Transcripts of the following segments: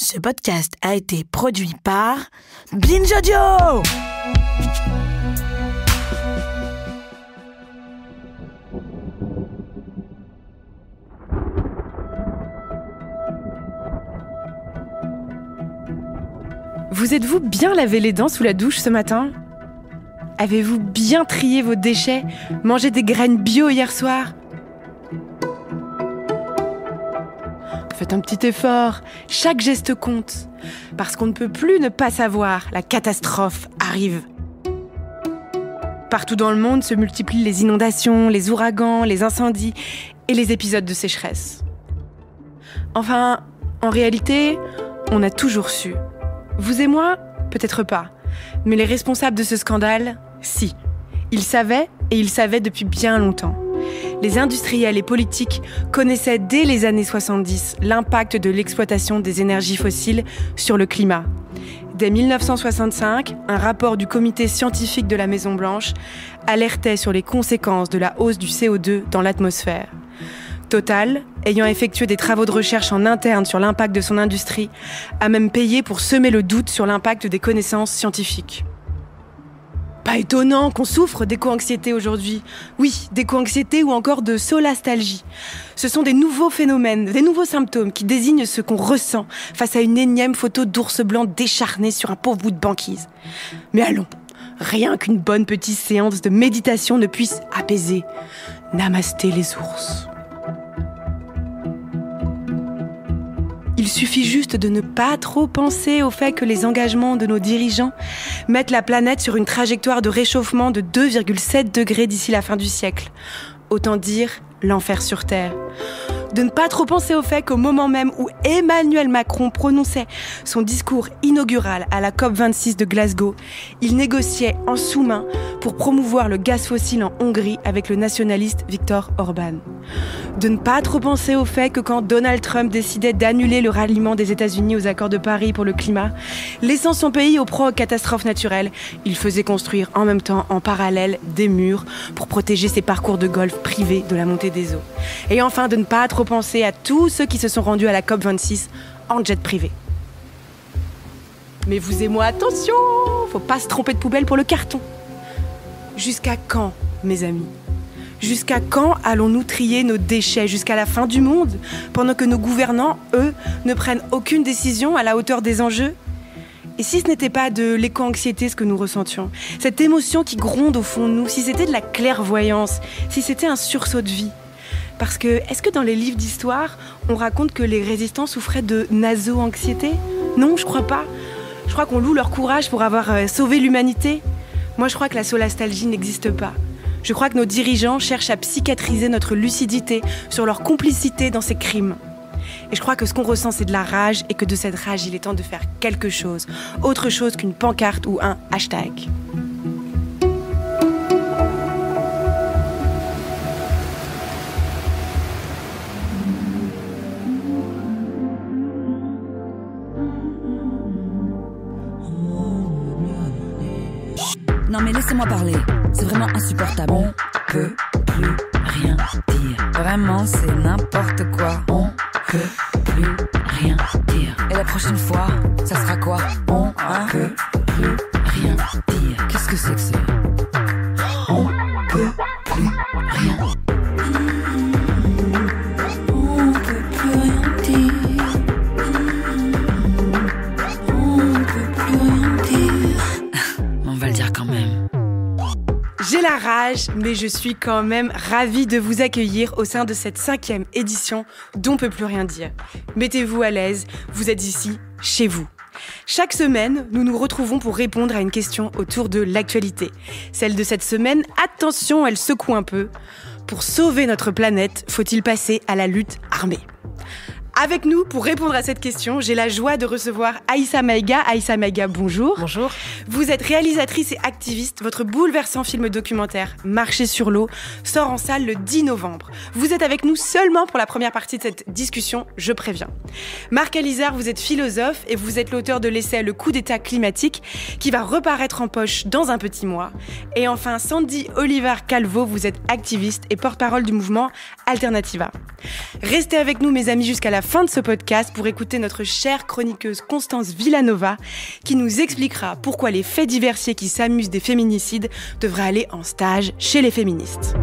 Ce podcast a été produit par Binge Audio. Vous êtes-vous bien lavé les dents sous la douche ce matin ? Avez-vous bien trié vos déchets, mangé des graines bio hier soir ? Faites un petit effort, chaque geste compte. Parce qu'on ne peut plus ne pas savoir, la catastrophe arrive. Partout dans le monde se multiplient les inondations, les ouragans, les incendies et les épisodes de sécheresse. Enfin, en réalité, on a toujours su. Vous et moi, peut-être pas. Mais les responsables de ce scandale, si. Ils savaient, et ils savaient depuis bien longtemps. Les industriels et politiques connaissaient dès les années 70 l'impact de l'exploitation des énergies fossiles sur le climat. Dès 1965, un rapport du comité scientifique de la Maison-Blanche alertait sur les conséquences de la hausse du CO2 dans l'atmosphère. Total, ayant effectué des travaux de recherche en interne sur l'impact de son industrie, a même payé pour semer le doute sur l'impact des connaissances scientifiques. Pas étonnant qu'on souffre d'éco-anxiété aujourd'hui. Oui, d'éco-anxiété ou encore de solastalgie. Ce sont des nouveaux phénomènes, des nouveaux symptômes qui désignent ce qu'on ressent face à une énième photo d'ours blanc décharné sur un pauvre bout de banquise. Mais allons, rien qu'une bonne petite séance de méditation ne puisse apaiser. Namasté les ours. Il suffit juste de ne pas trop penser au fait que les engagements de nos dirigeants mettent la planète sur une trajectoire de réchauffement de 2,7 degrés d'ici la fin du siècle. Autant dire l'enfer sur Terre. De ne pas trop penser au fait qu'au moment même où Emmanuel Macron prononçait son discours inaugural à la COP26 de Glasgow, il négociait en sous-main pour promouvoir le gaz fossile en Hongrie avec le nationaliste Viktor Orban. De ne pas trop penser au fait que quand Donald Trump décidait d'annuler le ralliement des États-Unis aux accords de Paris pour le climat, laissant son pays aux proies aux catastrophes naturelles, il faisait construire en même temps, en parallèle, des murs pour protéger ses parcours de golf privés de la montée des eaux. Et enfin, de ne pas trop penser à tous ceux qui se sont rendus à la COP26 en jet privé. Mais vous et moi, attention, faut pas se tromper de poubelle pour le carton. Jusqu'à quand, mes amis ? Jusqu'à quand allons-nous trier nos déchets ? Jusqu'à la fin du monde ? Pendant que nos gouvernants, eux, ne prennent aucune décision à la hauteur des enjeux ? Et si ce n'était pas de l'éco-anxiété ce que nous ressentions, cette émotion qui gronde au fond de nous, si c'était de la clairvoyance, si c'était un sursaut de vie ? Parce que, est-ce que dans les livres d'histoire, on raconte que les résistants souffraient de naso-anxiété ? Non, je crois pas. Je crois qu'on loue leur courage pour avoir sauvé l'humanité. Moi, je crois que la solastalgie n'existe pas. Je crois que nos dirigeants cherchent à psychiatriser notre lucidité sur leur complicité dans ces crimes. Et je crois que ce qu'on ressent, c'est de la rage et que de cette rage, il est temps de faire quelque chose. Autre chose qu'une pancarte ou un hashtag. Non mais laissez-moi parler, c'est vraiment insupportable. On peut plus rien dire. Vraiment, c'est n'importe quoi. On peut plus rien dire. Et la prochaine fois, ça sera quoi ? On peut plus rien dire. Qu'est-ce que c'est que ça ? On peut plus rien dire. On peut plus rien dire. On peut plus rien dire. On va le dire quand même. J'ai la rage, mais je suis quand même ravie de vous accueillir au sein de cette 5e édition d'On peut plus rien dire. Mettez-vous à l'aise, vous êtes ici, chez vous. Chaque semaine, nous nous retrouvons pour répondre à une question autour de l'actualité. Celle de cette semaine, attention, elle secoue un peu. Pour sauver notre planète, faut-il passer à la lutte armée ? Avec nous, pour répondre à cette question, j'ai la joie de recevoir Aïssa Maïga. Aïssa Maïga, bonjour. Bonjour. Vous êtes réalisatrice et activiste. Votre bouleversant film documentaire « Marcher sur l'eau » sort en salle le 10 novembre. Vous êtes avec nous seulement pour la première partie de cette discussion, je préviens. Marc Alizard, vous êtes philosophe et vous êtes l'auteur de l'essai « Le coup d'état climatique » qui va reparaître en poche dans un petit mois. Et enfin, Sandy Olivar Calvo, vous êtes activiste et porte-parole du mouvement Alternativa. Restez avec nous, mes amis, jusqu'à la fin de ce podcast pour écouter notre chère chroniqueuse Constance Villanova qui nous expliquera pourquoi les faits diversiers qui s'amusent des féminicides devraient aller en stage chez les féministes.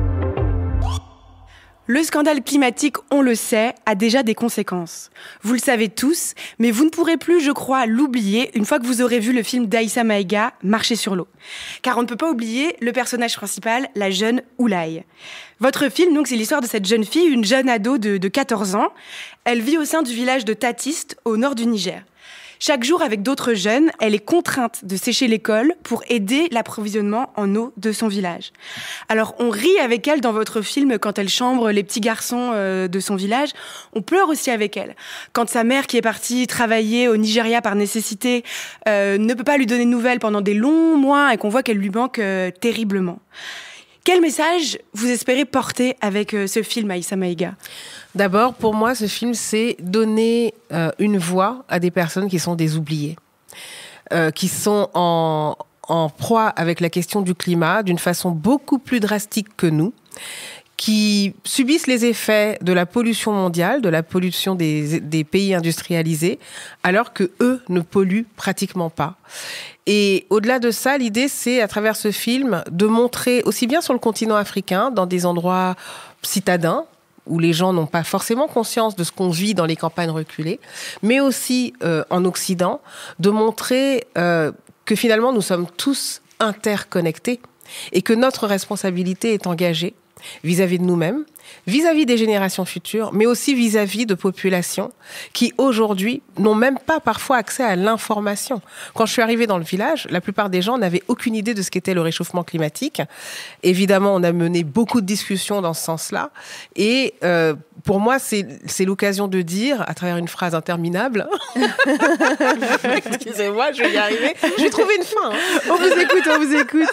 Le scandale climatique, on le sait, a déjà des conséquences. Vous le savez tous, mais vous ne pourrez plus, je crois, l'oublier une fois que vous aurez vu le film d'Aïssa Maïga, Marcher sur l'eau. Car on ne peut pas oublier le personnage principal, la jeune Oulaye. Votre film, donc, c'est l'histoire de cette jeune fille, une jeune ado de 14 ans. Elle vit au sein du village de Tatiste, au nord du Niger. Chaque jour, avec d'autres jeunes, elle est contrainte de sécher l'école pour aider l'approvisionnement en eau de son village. Alors, on rit avec elle dans votre film quand elle chambre les petits garçons de son village. On pleure aussi avec elle. Quand sa mère, qui est partie travailler au Nigeria par nécessité, ne peut pas lui donner de nouvelles pendant des longs mois et qu'on voit qu'elle lui manque terriblement. Quel message vous espérez porter avec ce film, Aïssa Maïga ? D'abord, pour moi, ce film, c'est donner une voix à des personnes qui sont des oubliées, qui sont en proie avec la question du climat d'une façon beaucoup plus drastique que nous, qui subissent les effets de la pollution mondiale, de la pollution des pays industrialisés, alors que eux ne polluent pratiquement pas. Et au-delà de ça, l'idée, c'est, à travers ce film, de montrer, aussi bien sur le continent africain, dans des endroits citadins, où les gens n'ont pas forcément conscience de ce qu'on vit dans les campagnes reculées, mais aussi en Occident, de montrer que finalement, nous sommes tous interconnectés et que notre responsabilité est engagée vis-à-vis de nous-mêmes, vis-à-vis des générations futures, mais aussi vis-à-vis de populations qui, aujourd'hui, n'ont même pas parfois accès à l'information. Quand je suis arrivée dans le village, la plupart des gens n'avaient aucune idée de ce qu'était le réchauffement climatique. Évidemment, on a mené beaucoup de discussions dans ce sens-là. Et pour moi, c'est l'occasion de dire, à travers une phrase interminable, excusez-moi, je vais y arriver, je vais trouver une fin. On vous écoute.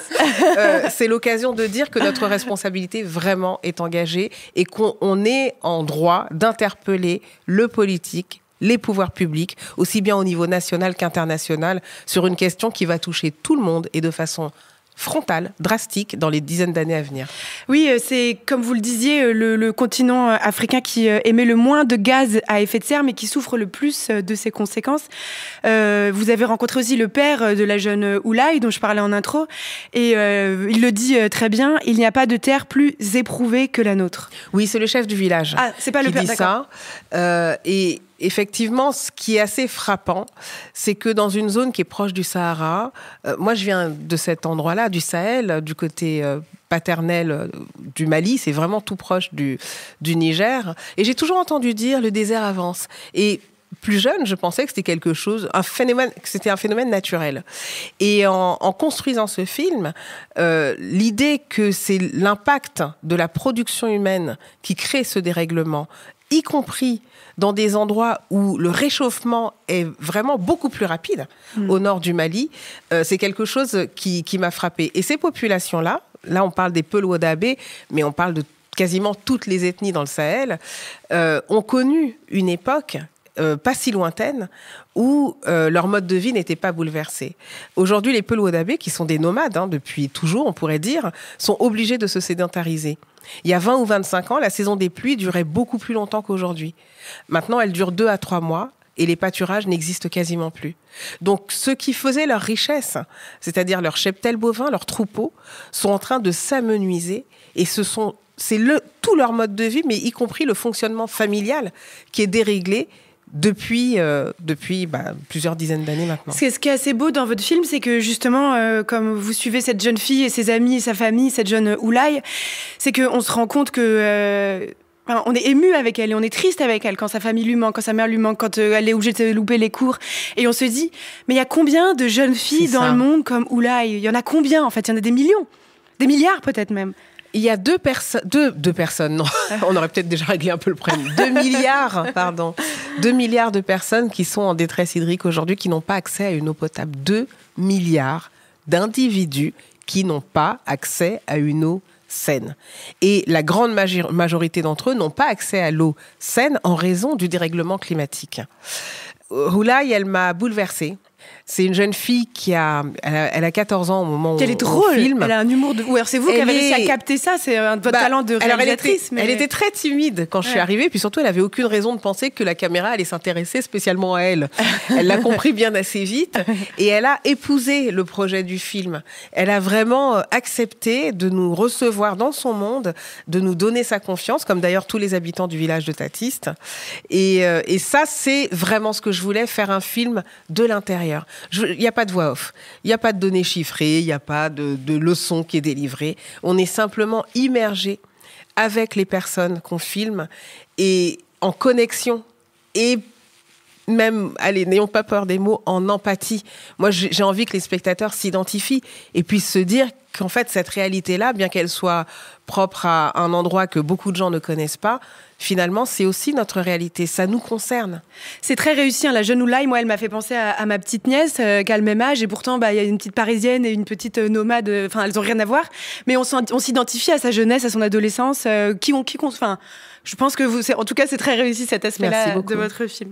C'est l'occasion de dire que notre responsabilité vraiment est engagée et qu'on est en droit d'interpeller le politique, les pouvoirs publics, aussi bien au niveau national qu'international, sur une question qui va toucher tout le monde et de façon frontale, drastique, dans les dizaines d'années à venir. Oui, c'est, comme vous le disiez, le continent africain qui émet le moins de gaz à effet de serre, mais qui souffre le plus de ses conséquences. Vous avez rencontré aussi le père de la jeune Oulaye, dont je parlais en intro, et il le dit très bien, il n'y a pas de terre plus éprouvée que la nôtre. Oui, c'est le chef du village c'est pas le père, dit d'accord. Ça. Et effectivement, ce qui est assez frappant, c'est que dans une zone qui est proche du Sahara, moi je viens de cet endroit-là, du Sahel, du côté paternel du Mali, c'est vraiment tout proche du Niger, et j'ai toujours entendu dire le désert avance. Et plus jeune, je pensais que c'était c'était un phénomène naturel. Et en construisant ce film, l'idée que c'est l'impact de la production humaine qui crée ce dérèglement, y compris dans des endroits où le réchauffement est vraiment beaucoup plus rapide, au nord du Mali, c'est quelque chose qui m'a frappée. Et ces populations-là, là on parle des Peul-Wodabé, mais on parle de quasiment toutes les ethnies dans le Sahel, ont connu une époque pas si lointaine, où leur mode de vie n'était pas bouleversé. Aujourd'hui, les Peul-Wodabé, qui sont des nomades, depuis toujours, on pourrait dire, sont obligés de se sédentariser. Il y a 20 ou 25 ans, la saison des pluies durait beaucoup plus longtemps qu'aujourd'hui. Maintenant, elle dure 2 à 3 mois et les pâturages n'existent quasiment plus. Donc, ceux qui faisaient leur richesse, c'est-à-dire leurs cheptels bovins, leurs troupeaux, sont en train de s'amenuiser et c'est tout leur mode de vie, mais y compris le fonctionnement familial qui est déréglé depuis plusieurs dizaines d'années maintenant. Ce qui est assez beau dans votre film, c'est que justement, comme vous suivez cette jeune fille et ses amis et sa famille, cette jeune Oulaye, c'est qu'on se rend compte que on est ému avec elle et on est triste avec elle quand sa famille lui manque, quand sa mère lui manque, quand elle est obligée de louper les cours. Et on se dit, mais il y a combien de jeunes filles dans le monde comme Oulaye ? Il y en a combien en fait ? Il y en a des millions, des milliards peut-être même. Il y a deux personnes, non, on aurait peut-être déjà réglé un peu le problème. 2 milliards, pardon. 2 milliards de personnes qui sont en détresse hydrique aujourd'hui, qui n'ont pas accès à une eau potable. 2 milliards d'individus qui n'ont pas accès à une eau saine. Et la grande majorité d'entre eux n'ont pas accès à l'eau saine en raison du dérèglement climatique. Oulaye, elle m'a bouleversée. C'est une jeune fille elle a 14 ans au moment où elle est drôle. Film. Elle a un humour de. Ou alors c'est vous qui avez réussi à capter ça. C'est votre talent de réalisatrice. Elle était très timide quand je suis arrivée. Puis surtout, elle avait aucune raison de penser que la caméra allait s'intéresser spécialement à elle. Elle l'a compris bien assez vite. Et elle a épousé le projet du film. Elle a vraiment accepté de nous recevoir dans son monde, de nous donner sa confiance, comme d'ailleurs tous les habitants du village de Tatiste. Et ça, c'est vraiment ce que je voulais, faire un film de l'intérieur. Il n'y a pas de voix off, il n'y a pas de données chiffrées, il n'y a pas de leçon qui est délivrée. On est simplement immergé avec les personnes qu'on filme et en connexion et même, allez, n'ayons pas peur des mots, en empathie. Moi, j'ai envie que les spectateurs s'identifient et puissent se dire qu'en fait, cette réalité-là, bien qu'elle soit propre à un endroit que beaucoup de gens ne connaissent pas, finalement, c'est aussi notre réalité. Ça nous concerne. C'est très réussi. La jeune Oulaye, moi, elle m'a fait penser à ma petite nièce, qui a le même âge. Et pourtant, il y a une petite parisienne et une petite nomade. Enfin, elles n'ont rien à voir. Mais on s'identifie à sa jeunesse, à son adolescence. Je pense que en tout cas, c'est très réussi cet aspect-là de votre film.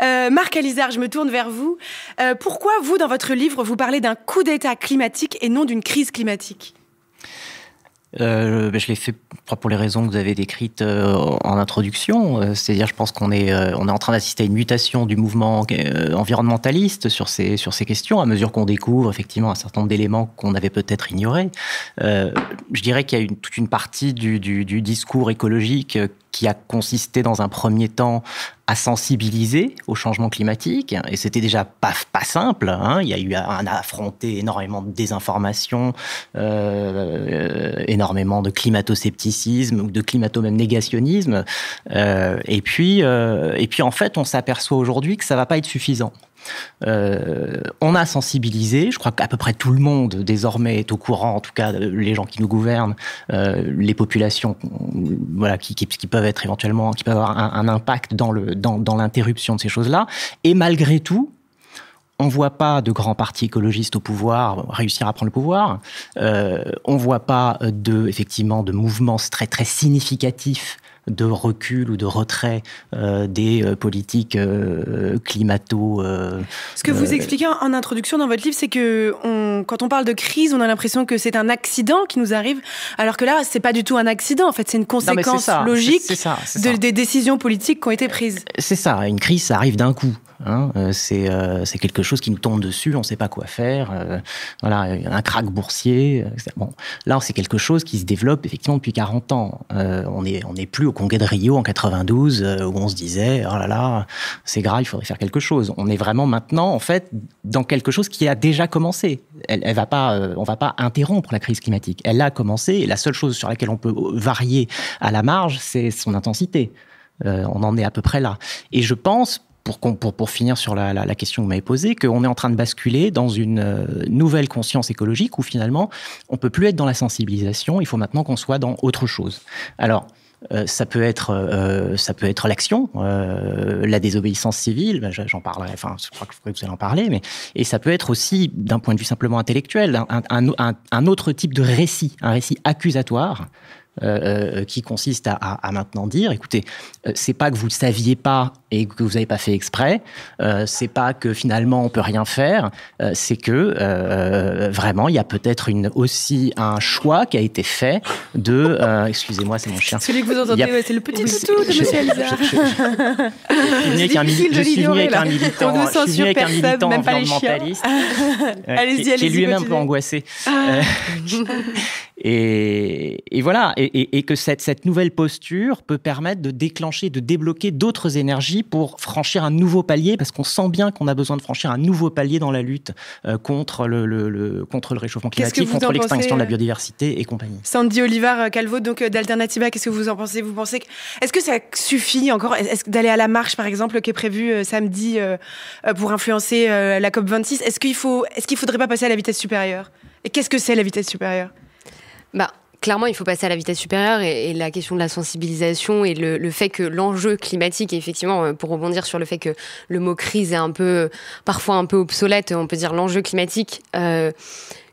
Marc Alizard, je me tourne vers vous. Pourquoi, vous, dans votre livre, vous parlez d'un coup d'État climatique et non d'une crise climatique ? Je l'ai fait pour les raisons que vous avez décrites en introduction. C'est-à-dire, je pense qu'on est en train d'assister à une mutation du mouvement environnementaliste sur ces questions, à mesure qu'on découvre effectivement un certain nombre d'éléments qu'on avait peut-être ignorés. Je dirais qu'il y a toute une partie du discours écologique qui a consisté dans un premier temps à sensibiliser au changement climatique, et c'était déjà pas simple, hein. Il y a eu à affronter énormément de désinformation, énormément de climato-scepticisme ou de climato-négationnisme, et puis en fait on s'aperçoit aujourd'hui que ça va pas être suffisant. On a sensibilisé, je crois qu'à peu près tout le monde désormais est au courant, en tout cas les gens qui nous gouvernent, les populations, voilà, qui peuvent être éventuellement, qui peuvent avoir un impact dans l'interruption de ces choses-là. Et malgré tout, on voit pas de grands partis écologistes au pouvoir réussir à prendre le pouvoir. On voit pas effectivement de mouvements très très significatifs de recul ou de retrait des politiques climato. Ce que vous expliquez en introduction dans votre livre, c'est que quand on parle de crise, on a l'impression que c'est un accident qui nous arrive, alors que là, c'est pas du tout un accident. En fait, c'est une conséquence logique des décisions politiques qui ont été prises. C'est ça. Une crise, ça arrive d'un coup. Hein, c'est quelque chose qui nous tombe dessus, on ne sait pas quoi faire. Voilà, un krach boursier. Bon, là, c'est quelque chose qui se développe effectivement depuis 40 ans. On n'est plus au congrès de Rio en 92 où on se disait oh là là, c'est grave, il faudrait faire quelque chose. On est vraiment maintenant en fait dans quelque chose qui a déjà commencé. On va pas interrompre la crise climatique. Elle a commencé et la seule chose sur laquelle on peut varier à la marge, c'est son intensité. On en est à peu près là. Et je pense, pour finir sur la question que vous m'avez posée, qu'on est en train de basculer dans une nouvelle conscience écologique où finalement, on ne peut plus être dans la sensibilisation, il faut maintenant qu'on soit dans autre chose. Alors, ça peut être l'action, la désobéissance civile, j'en parlerai, enfin, je crois que vous allez en parler, et ça peut être aussi, d'un point de vue simplement intellectuel, un autre type de récit, un récit accusatoire, qui consiste à maintenant dire, écoutez, c'est pas que vous ne saviez pas et que vous n'avez pas fait exprès, c'est pas que finalement on peut rien faire, c'est que vraiment il y a peut-être aussi un choix qui a été fait de excusez-moi, c'est mon chien. Celui que vous entendez, c'est le petit toutou de Monsieur Alizard. Je suis venu avec un militant environnementaliste qui est lui-même un peu angoissé. Et voilà, et que cette nouvelle posture peut permettre de déclencher, de débloquer d'autres énergies pour franchir un nouveau palier, parce qu'on sent bien qu'on a besoin de franchir un nouveau palier dans la lutte contre le réchauffement climatique, contre l'extinction de la biodiversité et compagnie. Sandy Olivar Calvo, donc d'Alternativa, qu'est-ce que vous en pensez ? Vous pensez est-ce que ça suffit encore d'aller à la marche, par exemple, qui est prévue samedi pour influencer la COP26 ? Est-ce qu'il faudrait pas passer à la vitesse supérieure ? Et qu'est-ce que c'est la vitesse supérieure ? Clairement, il faut passer à la vitesse supérieure et la question de la sensibilisation et le fait que l'enjeu climatique, et effectivement, pour rebondir sur le fait que le mot crise est parfois un peu obsolète, on peut dire l'enjeu climatique, que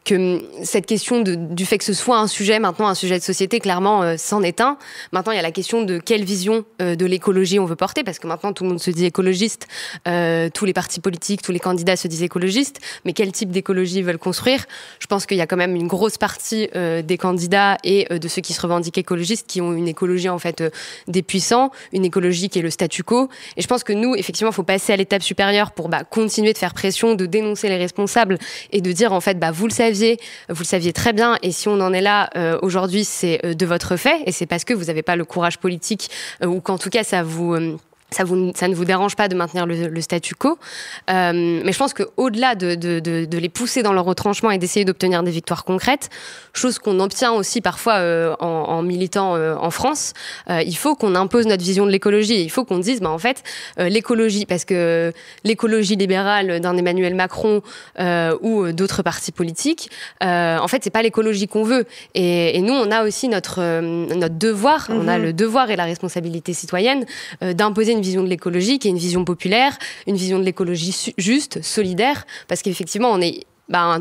que cette question du fait que ce soit un sujet de société, clairement, c'en est un. Maintenant, il y a la question de quelle vision de l'écologie on veut porter, parce que maintenant, tout le monde se dit écologiste, tous les partis politiques, tous les candidats se disent écologistes, mais quel type d'écologie ils veulent construire? Je pense qu'il y a quand même une grosse partie des candidats et de ceux qui se revendiquent écologistes qui ont une écologie, en fait, des puissants, une écologie qui est le statu quo. Et je pense que nous, effectivement, il faut passer à l'étape supérieure pour continuer de faire pression, de dénoncer les responsables et de dire, en fait, vous le saviez très bien, et si on en est là aujourd'hui, c'est de votre fait, et c'est parce que vous n'avez pas le courage politique, ou qu'en tout cas, ça ne vous dérange pas de maintenir le statu quo. Mais je pense qu'au-delà de les pousser dans leur retranchement et d'essayer d'obtenir des victoires concrètes, chose qu'on obtient aussi parfois en militant en France, il faut qu'on impose notre vision de l'écologie. Il faut qu'on dise, en fait, l'écologie, parce que l'écologie libérale d'un Emmanuel Macron ou d'autres partis politiques, en fait, c'est pas l'écologie qu'on veut. Et nous, on a aussi notre devoir, on a le devoir et la responsabilité citoyenne d'imposer une vision de l'écologie qui est une vision populaire, une vision de l'écologie juste, solidaire, parce qu'effectivement, on est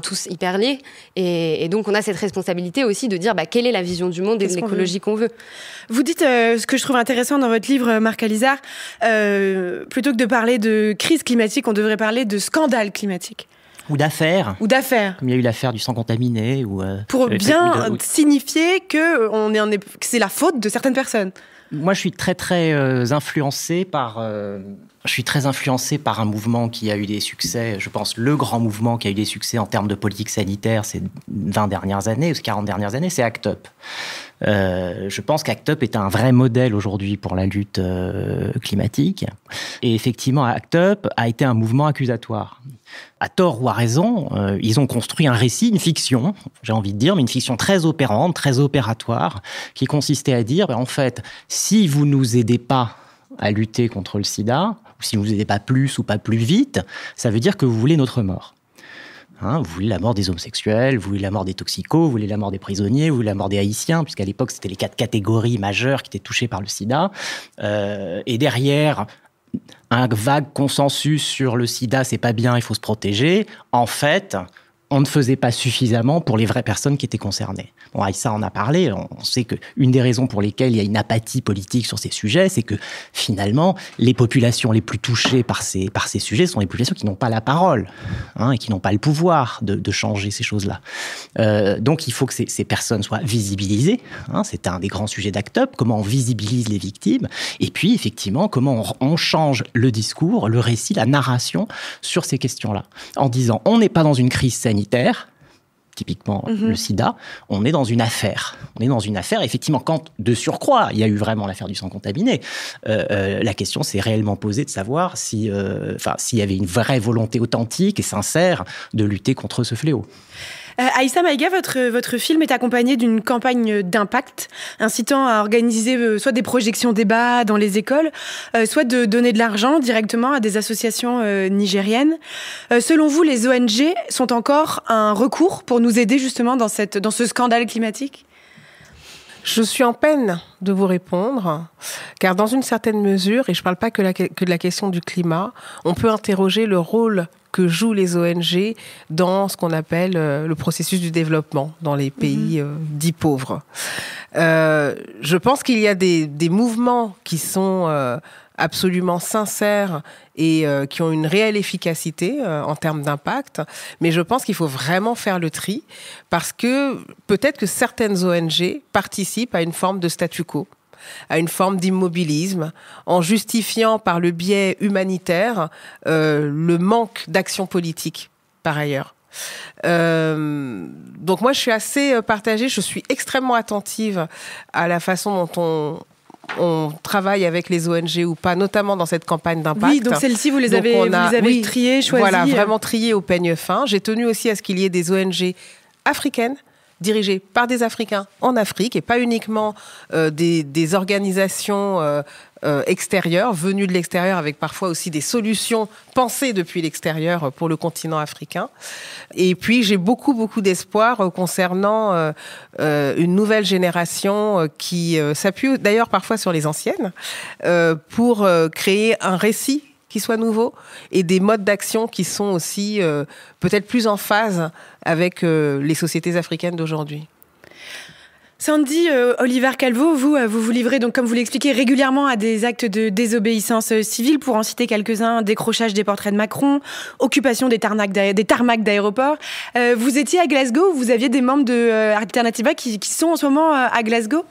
tous hyper liés, et donc on a cette responsabilité aussi de dire quelle est la vision du monde et de l'écologie qu'on veut. Vous dites, ce que je trouve intéressant dans votre livre, Marc Alizard, plutôt que de parler de crise climatique, on devrait parler de scandale climatique. Ou d'affaires. Comme il y a eu l'affaire du sang contaminé. Pour bien signifier que c'est la faute de certaines personnes. Moi, je suis très influencé par un mouvement qui a eu des succès. Je pense le grand mouvement qui a eu des succès en termes de politique sanitaire ces 20 dernières années, ou ces 40 dernières années, c'est ACT UP. Je pense qu'ACT UP est un vrai modèle aujourd'hui pour la lutte climatique. Et effectivement, ACT UP a été un mouvement accusatoire. À tort ou à raison, ils ont construit un récit, une fiction, j'ai envie de dire, mais une fiction très opérante, très opératoire, qui consistait à dire, en fait, si vous ne nous aidez pas à lutter contre le sida, ou si vous ne nous aidez pas plus ou pas plus vite, ça veut dire que vous voulez notre mort. Vous voulez la mort des homosexuels, vous voulez la mort des toxicos, vous voulez la mort des prisonniers, vous voulez la mort des haïtiens, puisqu'à l'époque, c'était les 4 catégories majeures qui étaient touchées par le sida. Et derrière un vague consensus sur le sida, c'est pas bien, il faut se protéger. En fait, on ne faisait pas suffisamment pour les vraies personnes qui étaient concernées. Bon, Aïssa en a parlé, on sait qu'une des raisons pour lesquelles il y a une apathie politique sur ces sujets, c'est que finalement, les populations les plus touchées par ces sujets sont les populations qui n'ont pas la parole, et qui n'ont pas le pouvoir de changer ces choses-là. Donc il faut que ces personnes soient visibilisées, c'est un des grands sujets d'ACT UP, comment on visibilise les victimes, et puis effectivement, comment on change le discours, le récit, la narration sur ces questions-là, en disant on n'est pas dans une crise sanitaire, typiquement le sida, on est dans une affaire. Effectivement, quand de surcroît, il y a eu vraiment l'affaire du sang contaminé, la question s'est réellement posée de savoir s'il y avait une vraie volonté authentique et sincère de lutter contre ce fléau. Aïssa Maïga, votre film est accompagné d'une campagne d'impact, incitant à organiser soit des projections débats dans les écoles, soit de donner de l'argent directement à des associations nigériennes. Selon vous, les ONG sont encore un recours pour nous aider justement dans ce scandale climatique ? Je suis en peine de vous répondre, car dans une certaine mesure, et je ne parle pas que de la question du climat, on peut interroger le rôle que jouent les ONG dans ce qu'on appelle le processus du développement dans les pays dits pauvres. Je pense qu'il y a des mouvements qui sont absolument sincères et qui ont une réelle efficacité en termes d'impact, mais je pense qu'il faut vraiment faire le tri parce que peut-être que certaines ONG participent à une forme de statu quo, à une forme d'immobilisme, en justifiant par le biais humanitaire le manque d'action politique, par ailleurs. Donc moi, je suis assez partagée, je suis extrêmement attentive à la façon dont on travaille avec les ONG ou pas, notamment dans cette campagne d'impact. Oui, donc celles-ci, vous les avez triées, choisies. Voilà, vraiment triées au peigne fin. J'ai tenu aussi à ce qu'il y ait des ONG africaines, dirigées par des Africains en Afrique, et pas uniquement des organisations extérieures, venues de l'extérieur, avec parfois aussi des solutions pensées depuis l'extérieur pour le continent africain. Et puis, j'ai beaucoup d'espoir concernant une nouvelle génération qui s'appuie d'ailleurs parfois sur les anciennes pour créer un récit qui soient nouveaux et des modes d'action qui sont aussi peut-être plus en phase avec les sociétés africaines d'aujourd'hui. Sandy Oliver Calvo, vous livrez, donc, comme vous l'expliquez, régulièrement à des actes de désobéissance civile. Pour en citer quelques-uns, décrochage des portraits de Macron, occupation des tarmacs d'aéroports. Vous étiez à Glasgow, vous aviez des membres de Alternativa qui sont en ce moment à Glasgow ?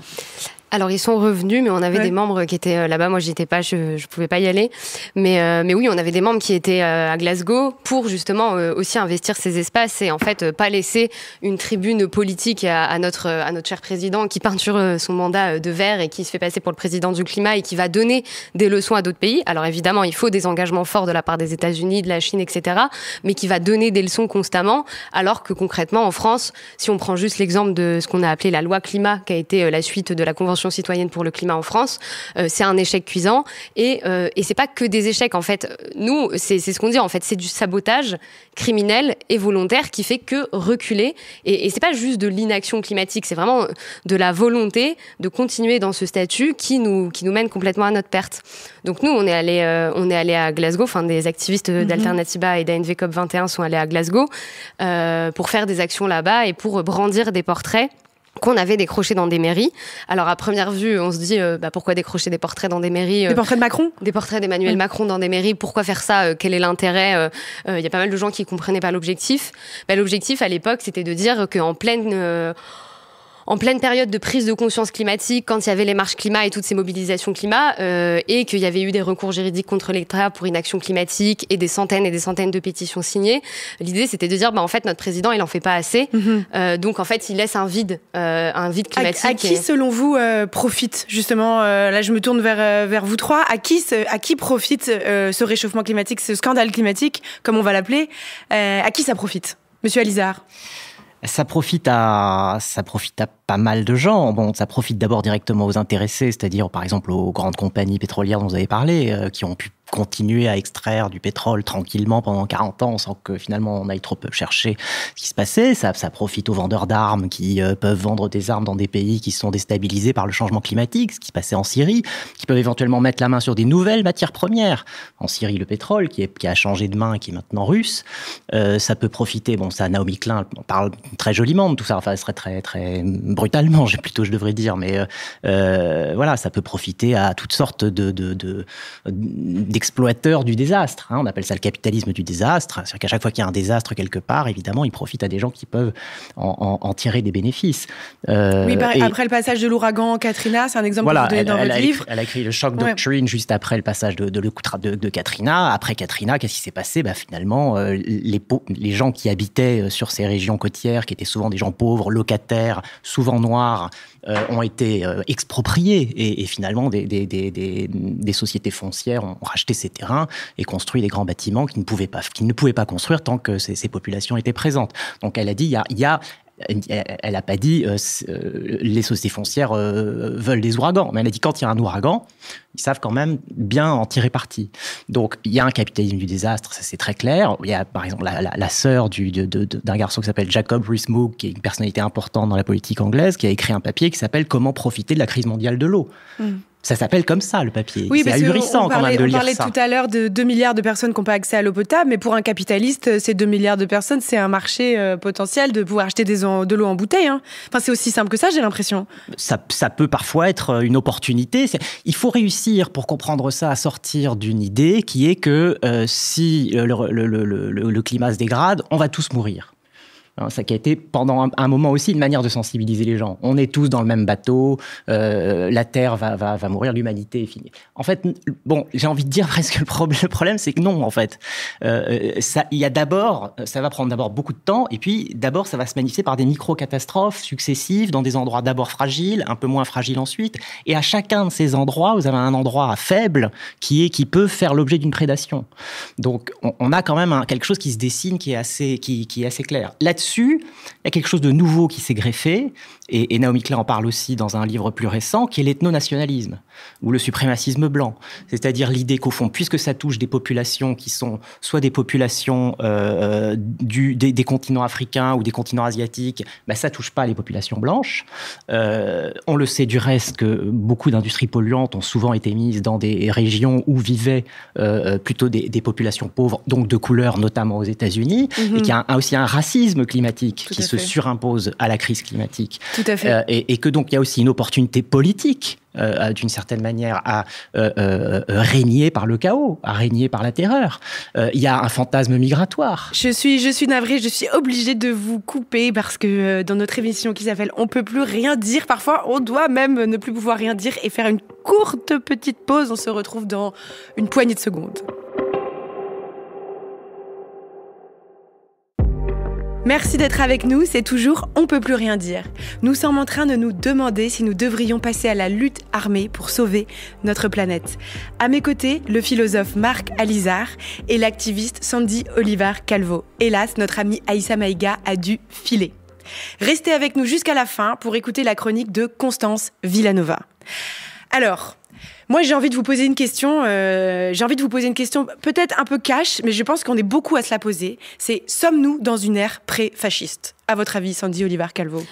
Alors, ils sont revenus, mais on avait des membres qui étaient là-bas. Moi, j'y étais pas, je pouvais pas y aller. Mais oui, on avait des membres qui étaient à Glasgow pour justement aussi investir ces espaces et en fait pas laisser une tribune politique à notre cher président qui peinture son mandat de vert et qui se fait passer pour le président du climat et qui va donner des leçons à d'autres pays. Alors évidemment, il faut des engagements forts de la part des États-Unis, de la Chine, etc. Mais qui va donner des leçons constamment, alors que concrètement en France, si on prend juste l'exemple de ce qu'on a appelé la loi climat, qui a été la suite de la Convention citoyenne pour le climat en France, c'est un échec cuisant et c'est pas que des échecs en fait. Nous, c'est ce qu'on dit en fait, c'est du sabotage criminel et volontaire qui fait que reculer et c'est pas juste de l'inaction climatique, c'est vraiment de la volonté de continuer dans ce statut qui nous mène complètement à notre perte. Donc nous, on est allé à Glasgow, enfin des activistes d'Alternativa et d'ANV COP 21 sont allés à Glasgow pour faire des actions là-bas et pour brandir des portraits qu'on avait décrochés dans des mairies. Alors, à première vue, on se dit, pourquoi décrocher des portraits dans des mairies Des portraits de Macron ? Des portraits d'Emmanuel Macron dans des mairies. Pourquoi faire ça ? Quel est l'intérêt ? Il y a pas mal de gens qui comprenaient pas l'objectif. L'objectif, à l'époque, c'était de dire qu'en pleine période de prise de conscience climatique, quand il y avait les marches climat et toutes ces mobilisations climat, et qu'il y avait eu des recours juridiques contre l'État pour inaction climatique et des centaines de pétitions signées, l'idée c'était de dire, en fait, notre président, il en fait pas assez. Donc, en fait, il laisse un vide climatique. À qui, selon vous, profite, justement, là, je me tourne vers vous trois, à qui profite ce réchauffement climatique, ce scandale climatique, comme on va l'appeler, à qui ça profite ? Monsieur Alizard ? Ça profite à pas mal de gens. Bon, ça profite d'abord directement aux intéressés, c'est-à-dire par exemple aux grandes compagnies pétrolières dont vous avez parlé, qui ont pu continuer à extraire du pétrole tranquillement pendant 40 ans sans que finalement on aille trop chercher ce qui se passait. Ça profite aux vendeurs d'armes qui peuvent vendre des armes dans des pays qui sont déstabilisés par le changement climatique, ce qui se passait en Syrie, qui peuvent éventuellement mettre la main sur des nouvelles matières premières. En Syrie, le pétrole qui a changé de main et qui est maintenant russe. Ça peut profiter, ça Naomi Klein parle très joliment de tout ça, enfin elle serait très, très brutalement, je devrais dire, mais voilà, ça peut profiter à toutes sortes d'exploiteurs du désastre. On appelle ça le capitalisme du désastre. C'est-à-dire qu'à chaque fois qu'il y a un désastre quelque part, évidemment, il profite à des gens qui peuvent en tirer des bénéfices. Après le passage de l'ouragan Katrina, c'est un exemple que vous donnez dans votre livre. Elle a écrit le Shock Doctrine juste après le passage de Katrina. Après Katrina, qu'est-ce qui s'est passé ? Finalement, les gens qui habitaient sur ces régions côtières, qui étaient souvent des gens pauvres, locataires, souvent noirs, ont été expropriés et finalement des sociétés foncières ont racheté ces terrains et construit des grands bâtiments qu'ils ne pouvaient pas construire tant que ces populations étaient présentes. Donc elle a dit, elle n'a pas dit les sociétés foncières veulent des ouragans, mais elle a dit quand il y a un ouragan, ils savent quand même bien en tirer parti. Donc il y a un capitalisme du désastre, ça c'est très clair. Il y a par exemple la sœur d'un garçon qui s'appelle Jacob Rees-Mogg, qui est une personnalité importante dans la politique anglaise, qui a écrit un papier qui s'appelle « Comment profiter de la crise mondiale de l'eau ». Ça s'appelle comme ça, le papier. Oui, c'est ahurissant quand même de lire ça. On parlait tout à l'heure de 2 milliards de personnes qui n'ont pas accès à l'eau potable, mais pour un capitaliste, ces 2 milliards de personnes, c'est un marché potentiel de pouvoir acheter de l'eau en bouteille. Enfin, c'est aussi simple que ça, j'ai l'impression. Ça peut parfois être une opportunité. Il faut réussir, pour comprendre ça, à sortir d'une idée qui est que si le climat se dégrade, on va tous mourir. Ça qui a été pendant un moment aussi une manière de sensibiliser les gens. On est tous dans le même bateau, la Terre va mourir, l'humanité est finie. En fait, j'ai envie de dire presque le problème, c'est que non, en fait. Ça va prendre d'abord beaucoup de temps, et puis d'abord, ça va se manifester par des micro-catastrophes successives dans des endroits d'abord fragiles, un peu moins fragiles ensuite. Et à chacun de ces endroits, vous avez un endroit faible qui peut faire l'objet d'une prédation. Donc, on a quand même quelque chose qui se dessine qui est assez clair. Là-dessus, là-dessus, il y a quelque chose de nouveau qui s'est greffé, et Naomi Klein en parle aussi dans un livre plus récent, qui est l'ethnonationalisme, ou le suprémacisme blanc. C'est-à-dire l'idée qu'au fond, puisque ça touche des populations qui sont soit des populations des continents africains ou des continents asiatiques, ça touche pas les populations blanches. On le sait du reste que beaucoup d'industries polluantes ont souvent été mises dans des régions où vivaient plutôt des populations pauvres, donc de couleur, notamment aux États-Unis, et qu'il y a aussi un racisme climatique qui se surimpose à la crise climatique. Tout à fait. Et que donc il y a aussi une opportunité politique, d'une certaine manière, à régner par le chaos, à régner par la terreur. Il y a un fantasme migratoire. Je suis navrée, je suis obligée de vous couper parce que dans notre émission qui s'appelle On peut plus rien dire, parfois on doit même ne plus pouvoir rien dire et faire une courte petite pause. On se retrouve dans une poignée de secondes. Merci d'être avec nous, c'est toujours On peut plus rien dire. Nous sommes en train de nous demander si nous devrions passer à la lutte armée pour sauver notre planète. À mes côtés, le philosophe Marc Alizard et l'activiste Sandy Olivar Calvo. Hélas, notre amie Aïssa Maïga a dû filer. Restez avec nous jusqu'à la fin pour écouter la chronique de Constance Villanova. Alors, moi, j'ai envie de vous poser une question. Peut-être un peu cash, mais je pense qu'on est beaucoup à se la poser. C'est, sommes-nous dans une ère pré-fasciste ? À votre avis, Sandy Olivar Calvo ?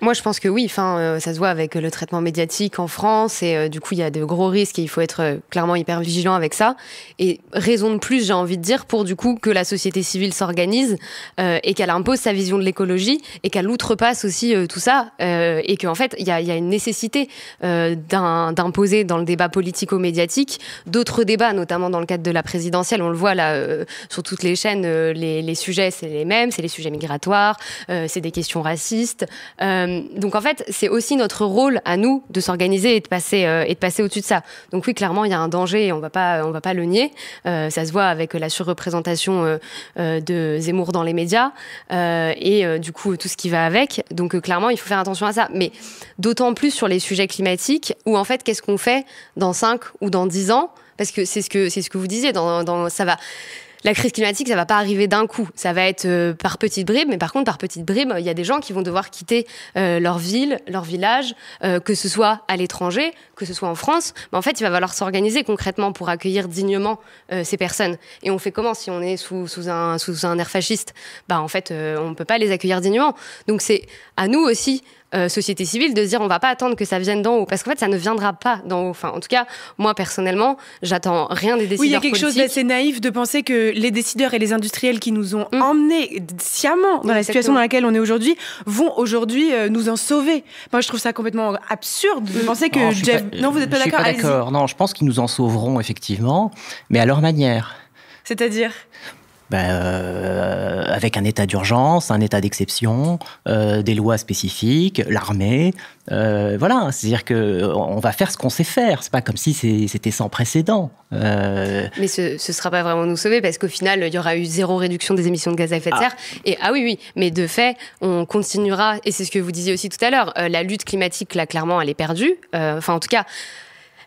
Moi, je pense que oui. Ça se voit avec le traitement médiatique en France. Et du coup, il y a de gros risques et il faut être clairement hyper vigilant avec ça. Et raison de plus, j'ai envie de dire, pour du coup que la société civile s'organise et qu'elle impose sa vision de l'écologie et qu'elle outrepasse aussi tout ça. Et qu'en fait, il y a une nécessité d'imposer dans le débat politico-médiatique d'autres débats, notamment dans le cadre de la présidentielle. On le voit là, sur toutes les chaînes, les sujets, c'est les mêmes. C'est les sujets migratoires, c'est des questions racistes. Donc en fait, c'est aussi notre rôle à nous de s'organiser et de passer au-dessus de ça. Donc oui, clairement, il y a un danger et on va pas le nier. Ça se voit avec la surreprésentation de Zemmour dans les médias et du coup tout ce qui va avec. Donc clairement, il faut faire attention à ça. Mais d'autant plus sur les sujets climatiques où en fait, qu'est-ce qu'on fait dans 5 ou dans 10 ans ? Parce que c'est ce que vous disiez. Ça va. La crise climatique, ça va pas arriver d'un coup. Ça va être par petites bribes, mais par contre, par petites bribes, il y a des gens qui vont devoir quitter leur ville, leur village, que ce soit à l'étranger, que ce soit en France. Mais en fait, il va falloir s'organiser concrètement pour accueillir dignement ces personnes. Et on fait comment si on est sous un air fasciste ? En fait, on peut pas les accueillir dignement. Donc c'est à nous aussi, société civile, de se dire on va pas attendre que ça vienne d'en haut, parce qu'en fait ça ne viendra pas d'en haut. Enfin, en tout cas, moi personnellement, j'attends rien des décideurs politiques. Oui, il y a quelque chose d'assez naïf de penser que les décideurs et les industriels qui nous ont emmenés sciemment dans la situation dans laquelle on est aujourd'hui vont aujourd'hui nous en sauver. Moi, je trouve ça complètement absurde de penser que non, vous n'êtes pas d'accord. Je suis pas d'accord. Non, je pense qu'ils nous en sauveront effectivement, mais à leur manière. C'est-à-dire ? Avec un état d'urgence, un état d'exception, des lois spécifiques, l'armée, voilà. C'est-à-dire qu'on va faire ce qu'on sait faire. C'est pas comme si c'était sans précédent. Mais ce sera pas vraiment nous sauver, parce qu'au final, il y aura eu 0 réduction des émissions de gaz à effet de serre. Et oui. Mais de fait, on continuera, et c'est ce que vous disiez aussi tout à l'heure, la lutte climatique, là, clairement, elle est perdue. Enfin, en tout cas,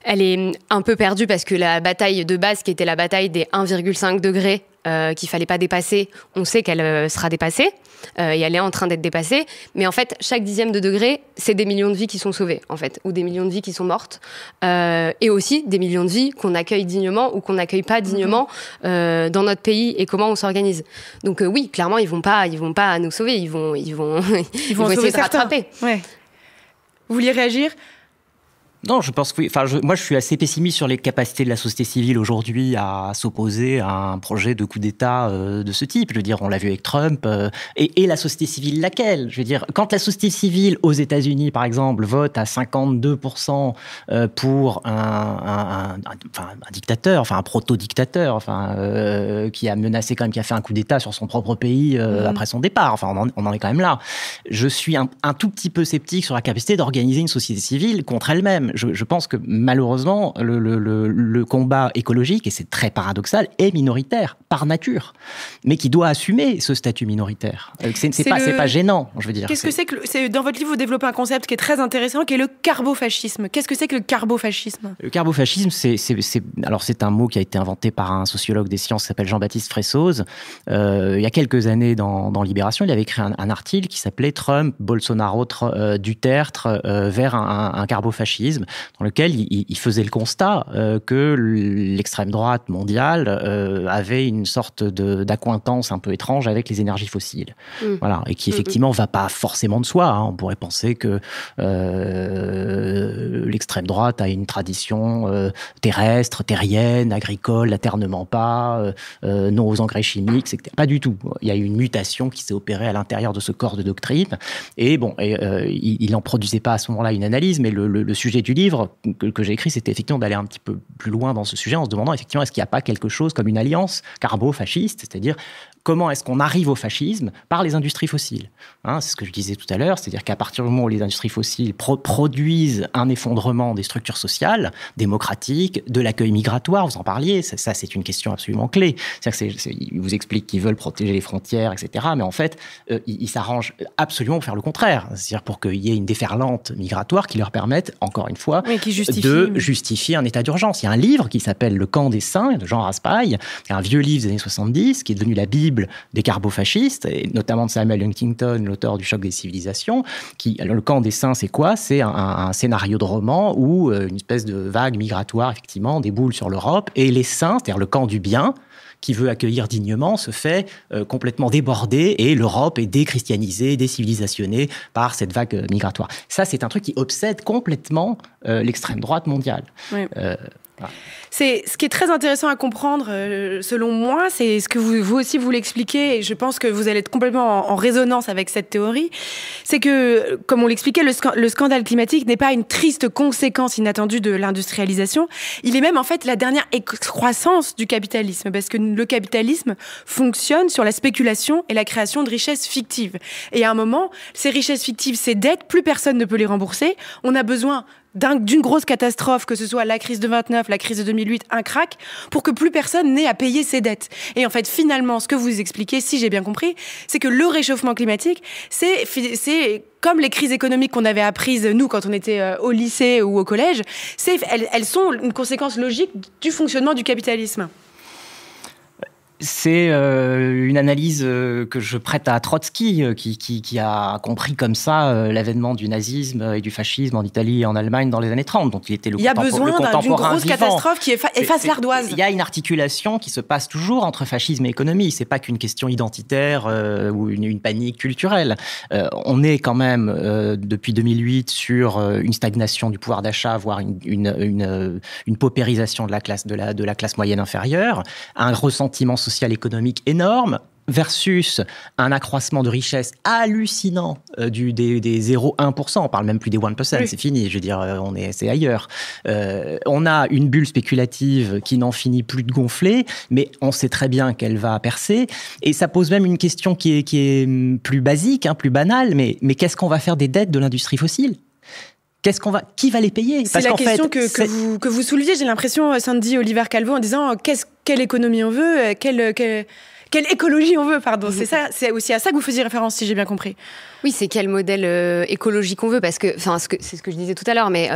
elle est un peu perdue parce que la bataille de base, qui était la bataille des 1,5 degrés, qu'il fallait pas dépasser, on sait qu'elle sera dépassée et elle est en train d'être dépassée, mais en fait chaque dixième de degré, c'est des millions de vies qui sont sauvées en fait, ou des millions de vies qui sont mortes, et aussi des millions de vies qu'on accueille dignement ou qu'on n'accueille pas dignement dans notre pays, et comment on s'organise. Donc oui, clairement ils vont pas nous sauver, ils vont essayer de rattraper. Ouais. Vous vouliez réagir ? Non, je pense que oui. Enfin, moi, je suis assez pessimiste sur les capacités de la société civile aujourd'hui à s'opposer à un projet de coup d'État de ce type. Je veux dire, on l'a vu avec Trump. Et la société civile, laquelle ? Je veux dire, quand la société civile aux États-Unis, par exemple, vote à 52% pour un dictateur, enfin un proto-dictateur, qui a menacé quand même, qui a fait un coup d'État sur son propre pays après son départ. Enfin, on en est quand même là. Je suis un tout petit peu sceptique sur la capacité d'organiser une société civile contre elle-même. Je pense que malheureusement, le combat écologique, et c'est très paradoxal, est minoritaire par nature, mais qui doit assumer ce statut minoritaire. C'est pas gênant, je veux dire. Qu'est-ce que c'est que dans votre livre, vous développez un concept qui est très intéressant, qui est le carbofascisme. Qu'est-ce que c'est que le carbofascisme ? Le carbofascisme, c'est un mot qui a été inventé par un sociologue des sciences qui s'appelle Jean-Baptiste Fressoz. Il y a quelques années, dans Libération, il avait écrit un article qui s'appelait Trump, Bolsonaro, Duterte vers un carbofascisme, dans lequel il faisait le constat que l'extrême droite mondiale avait une sorte d'accointance un peu étrange avec les énergies fossiles. Voilà, et qui effectivement va pas forcément de soi. On pourrait penser que l'extrême droite a une tradition terrestre, terrienne, agricole, la terre ne ment pas, non aux engrais chimiques, etc. Pas du tout. Il y a eu une mutation qui s'est opérée à l'intérieur de ce corps de doctrine. Et il n'en produisait pas à ce moment-là une analyse, mais le sujet du livre que j'ai écrit, c'était effectivement d'aller un petit peu plus loin dans ce sujet en se demandant effectivement est-ce qu'il n'y a pas quelque chose comme une alliance carbo-fasciste, c'est-à-dire comment est-ce qu'on arrive au fascisme par les industries fossiles. C'est ce que je disais tout à l'heure, c'est-à-dire qu'à partir du moment où les industries fossiles produisent un effondrement des structures sociales, démocratiques, de l'accueil migratoire, vous en parliez, ça c'est une question absolument clé. Ils vous expliquent qu'ils veulent protéger les frontières, etc. Mais en fait, ils s'arrangent absolument pour faire le contraire. C'est-à-dire pour qu'il y ait une déferlante migratoire qui leur permette, encore une fois, de justifier un état d'urgence. Il y a un livre qui s'appelle Le camp des saints, de Jean Raspail, un vieux livre des années 70, qui est devenu la Bible des carbofascistes, et notamment de Samuel Huntington, l'auteur du Choc des civilisations. Alors, le camp des saints, c'est quoi ? C'est un scénario de roman où une espèce de vague migratoire, effectivement, déboule sur l'Europe, et les saints, c'est-à-dire le camp du bien, qui veut accueillir dignement, se fait complètement déborder, et l'Europe est déchristianisée, décivilisationnée par cette vague migratoire. Ça, c'est un truc qui obsède complètement l'extrême droite mondiale. Oui. Voilà. C'est ce qui est très intéressant à comprendre, selon moi, c'est ce que vous aussi vous l'expliquez, et je pense que vous allez être complètement en résonance avec cette théorie, c'est que, comme on l'expliquait, le scandale climatique n'est pas une triste conséquence inattendue de l'industrialisation, il est même en fait la dernière excroissance du capitalisme, parce que le capitalisme fonctionne sur la spéculation et la création de richesses fictives. Et à un moment, ces richesses fictives, ces dettes, plus personne ne peut les rembourser, on a besoin d'une grosse catastrophe, que ce soit la crise de 29, la crise de 2008, un crack, pour que plus personne n'ait à payer ses dettes. Et en fait, finalement, ce que vous expliquez, si j'ai bien compris, c'est que le réchauffement climatique, c'est comme les crises économiques qu'on avait apprises, nous, quand on était au lycée ou au collège, elles sont une conséquence logique du fonctionnement du capitalisme. C'est une analyse que je prête à Trotsky, qui a compris comme ça l'avènement du nazisme et du fascisme en Italie et en Allemagne dans les années 30. Donc il était le contemporain vivant. Il y a besoin d'une grosse catastrophe qui efface l'ardoise. Il y a une articulation qui se passe toujours entre fascisme et économie. C'est pas qu'une question identitaire ou une panique culturelle. On est quand même, depuis 2008, sur une stagnation du pouvoir d'achat, voire une paupérisation de la classe moyenne inférieure, un ressentiment social économique énorme, versus un accroissement de richesse hallucinant des 0,1%. On parle même plus des 1%, oui. C'est fini, je veux dire, c'est ailleurs. On a une bulle spéculative qui n'en finit plus de gonfler, mais on sait très bien qu'elle va percer. Et ça pose même une question qui est plus basique, plus banale, mais qu'est-ce qu'on va faire des dettes de l'industrie fossile ? Qui va les payer ? C'est la question que vous souleviez, j'ai l'impression, Sandy Oliver Calvo, en disant quelle économie on veut, quelle écologie on veut, pardon. C'est ça, c'est aussi à ça que vous faisiez référence, si j'ai bien compris. Oui, c'est quel modèle écologique on veut, parce que, c'est ce que je disais tout à l'heure, mais